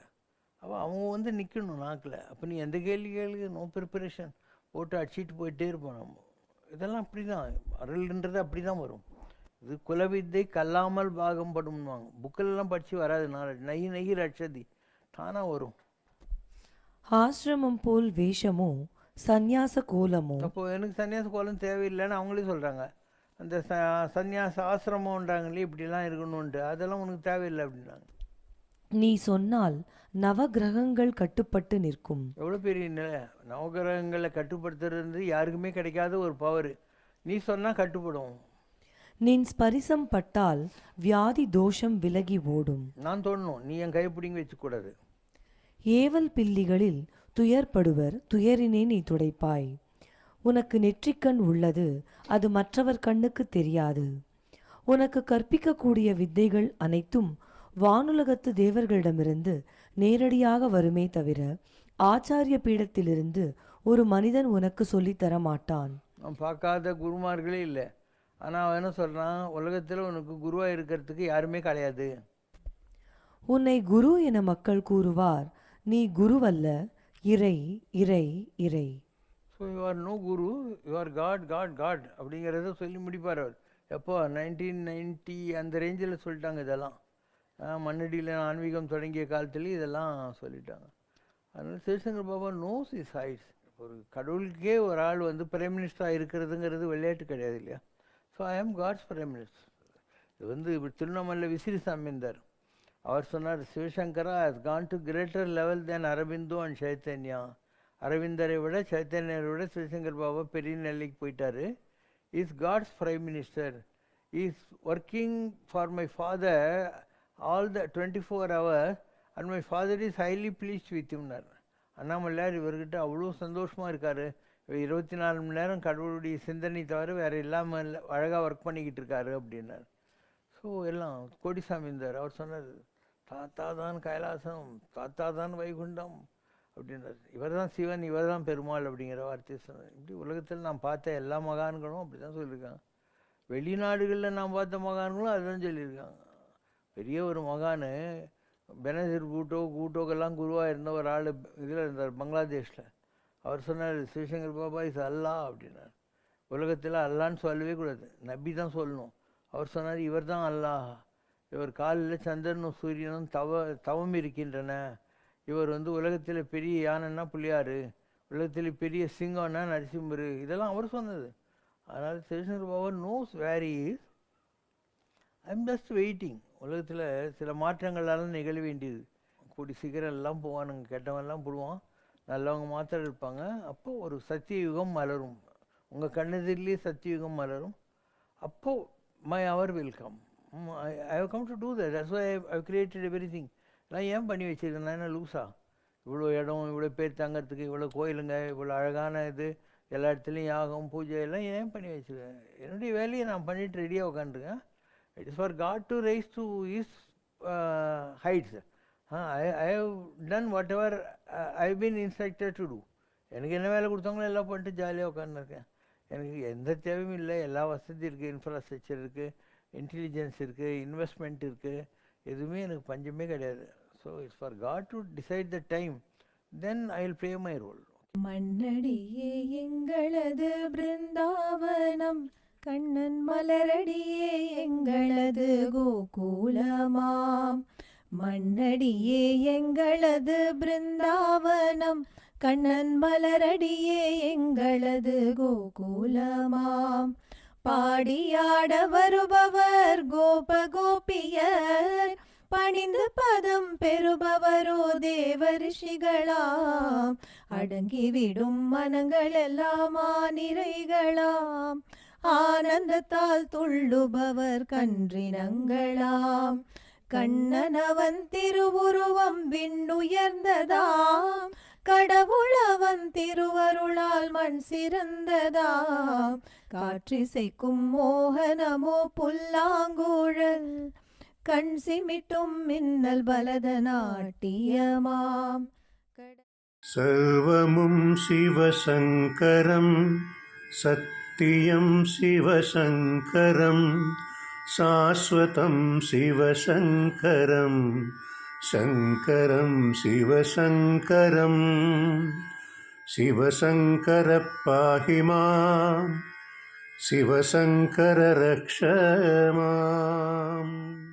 அப்போ அவங்க நிற்கணும் நாக்கில். அப்போ நீ எந்த கேள்வி கேள்வி, நோ ப்ரிப்பரேஷன், போட்டு அடிச்சிட்டு போயிட்டே இருப்போம் நம்ம. இதெல்லாம் அப்படி தான், அருள்ன்றது அப்படி தான் வரும். இது குலவித்தை கல்லாமல் பாகம்படும்வாங்க. புக்கிலெல்லாம் படித்து வராது. நகி நகி ரட்சதி தானாக வரும். ஆசிரமம் போல் வேஷமோ சந்நியாச கோலமோ. அப்போது எனக்கு சன்னியாச கோலம் தேவையில்லைன்னு அவங்களே சொல்கிறாங்க. அந்த சந்நியாச ஆசிரமம்ன்றாங்களே இப்படிலாம் இருக்கணும்ன்ட்டு, அதெல்லாம் உனக்கு தேவையில்லை அப்படின்னாங்க. நீ சொன்னால் நவகிரகங்கள் கட்டுப்பட்டு நிற்கும். எவ்வளோ பெரிய நிலை! நவகிரகங்களை கட்டுப்படுத்துறது யாருக்குமே கிடைக்காத ஒரு பவர். நீ சொன்னால் கட்டுப்படும். நின் ஸ்பரிசம் பட்டால் வியாதி தோஷம் விலகி ஓடும். நான் தோணணும், நீ என் கை பிடிங்கி வச்சுக்கூடாது. ஏவல் பில்லிகளில் துயர்படுவர் துயரினை நீ துடைப்பாய். உனக்கு நெற்றிக்கண் உள்ளது, அது மற்றவர் கண்ணுக்கு தெரியாது. உனக்கு கற்பிக்கக்கூடிய வித்தைகள் அனைத்தும் வானுலகத்து தேவர்களிடமிருந்து நேரடியாக வருமே தவிர ஆச்சாரிய பீடத்திலிருந்து ஒரு மனிதன் உனக்கு சொல்லித்தர மாட்டான். நான் பார்க்காத குருமார்களே இல்லை. ஆனால் அவன் என்ன சொல்கிறான், உலகத்தில் உனக்கு குருவாக இருக்கிறதுக்கு யாருமே கிடையாது. உன்னை குரு என மக்கள் கூறுவார், நீ குருவல்ல, இறை இறை இறை. So you are no guru, you are God God God அப்படிங்கிறத சொல்லி முடிப்பார் அவர். எப்போ 1990 அந்த ரேஞ்சில் சொல்லிட்டாங்க. இதெல்லாம் மண்ணடியில் ஆன்மீகம் தொடங்கிய காலத்தில் இதெல்லாம் சொல்லிட்டாங்க. அதனால் Sivashankar Baba knows his heights. ஒரு கடவுளுக்கே ஒரு ஆள் வந்து பிரைம் மினிஸ்டராக இருக்கிறதுங்கிறது விளையாட்டு கிடையாது இல்லையா? ஸோ ஐ ஆம் காட்ஸ் பிரைம் மினிஸ்டர். இது வந்து திருவண்ணாமலையில் விசிறி சாமி இருந்தார். அவர் சொன்னார், Sivasankara has gone to greater level than Aurobindo and Chaitanya. அரவிந்தரை விட சைத்தன்யரை விட சிவசங்கர் பாபா பெரிய நிலைக்கு போயிட்டார். Is God's prime minister. Is working for my father all the 24 hours and my father is highly pleased with ஹிம்னார். அண்ணாமலையார் இவர்கிட்ட அவ்வளோ சந்தோஷமாக இருக்கார். 24 மணி நேரம் கடவுளுடைய சிந்தனை தவிர வேறு இல்லாமல் அழகாக ஒர்க் பண்ணிக்கிட்டு இருக்காரு அப்படின்னார். ஸோ எல்லாம் கோடிசாமி இருந்தார். அவர் சொன்னார், தாத்தா தான் கைலாசம், தாத்தா தான் வைகுண்டம் அப்படின்றார். இவர் தான் சிவன், இவர் தான் பெருமாள் அப்படிங்கிற வார்த்தையை சொன்னார். இப்படி உலகத்தில் நான் பார்த்த எல்லா மகான்களும் அப்படி தான் சொல்லியிருக்காங்க. வெளிநாடுகளில் நான் பார்த்த மகான்களும் அதுதான் சொல்லியிருக்காங்க. பெரிய ஒரு மகான் பெனசிர் கூட்டோக்கெல்லாம் குருவாக இருந்த ஒரு ஆள் இதில் இருந்தார், பங்களாதேஷில். அவர் சொன்னார், சிவசங்கர் பாபா இஸ் அல்லா அப்படின்னார். உலகத்தில் அல்லான்னு சொல்லவே கூடாது, நபி தான் சொல்லணும். அவர் சொன்னார், இவர் தான் அல்லாஹ். இவர் காலில் சந்திரனும் சூரியனும் தவம் இருக்கின்றன. இவர் வந்து உலகத்தில் பெரிய யானைன்னா பிள்ளையார், உலகத்தில் பெரிய சிங்கம்னா நரசிம்மர். இதெல்லாம் அவர் சொன்னது. அதனால் Sivashankar Baba knows where he is. I'm just waiting. உலகத்தில் சில மாற்றங்களாலும் நிகழ வேண்டியது. கூடி சீக்கிரம் எல்லாம் போவானுங்க, கெட்டவன்லாம் போடுவான், நல்லவங்க மாத்திரம் இருப்பாங்க. அப்போது ஒரு சத்தியயுகம் மலரும், உங்கள் கண்ணெதிரிலேயே சத்தியயுகம் மலரும். அப்போது my hour will come. I have come to do that. That's why I created everything. நான் ஏன் பண்ணி வச்சுருக்கேன்? நான் என்ன லூஸா? இவ்வளோ இடம், இவ்வளோ பேர் தங்கிறதுக்கு, இவ்வளோ கோயிலுங்க, இவ்வளோ அழகான இது, எல்லா இடத்துலையும் யாகம் பூஜை எல்லாம் ஏன் பண்ணி வச்சுருக்கேன்? என்னுடைய வேலையை நான் பண்ணிவிட்டு ரெடியாக உட்காந்துருக்கேன். It is for God to raise to His heights. I have done whatever I have been instructed to do. எனக்கு என்ன வேலை கொடுத்தாங்களோ எல்லாம் பண்ணிட்டு ஜாலியாக உட்காந்துருக்கேன். எனக்கு எந்த தேவையும் இல்லை. எல்லா வசதி இருக்குது, இன்ஃப்ராஸ்ட்ரக்சர் இருக்குது, இன்டெலிஜென்ஸ் இருக்குது, இன்வெஸ்ட்மெண்ட் இருக்குது. எதுவுமே எனக்கு பஞ்சமே கிடையாது. So it's for God to decide the time. Then I will play my role. மண்ணடியே எங்களது பிருந்தாவனம், கண்ணன் மலரடியே எங்களது கோகுலமாம். மண்ணடியே எங்களது பிருந்தாவனம், கண்ணன் மலரடியே எங்களது கோகுலமாம். பாடியாட வருபவர் கோப கோபியர், பணிந்து பதம் பெறுபவரோ தேவ ரிஷிகளாம். அடங்கிவிடும் மனங்கள் எல்லாம் ஆனிரைகளாம், ஆனந்தத்தால் துள்ளுபவர் கன்றினங்களாம். கண்ணனவன் திருவுருவம் விண்ணுயர்ந்ததாம், கடவுளவன் திருவருளால் மண் சிறந்ததாம். காற்றிசைக்கும் மோகனமோ புல்லாங்குழல், கண் சிமிட்டும் மின்னல் பலத நாட்டியமாம். சர்வமும் சிவசங்கரம், சத்தியம் சிவசங்கரம், சாஸ்வதம் சிவசங்கரம், சங்கரம் சிவசங்கரம். சிவசங்கர பாஹி மாம், शिवशङ्कर रक्ष माम्।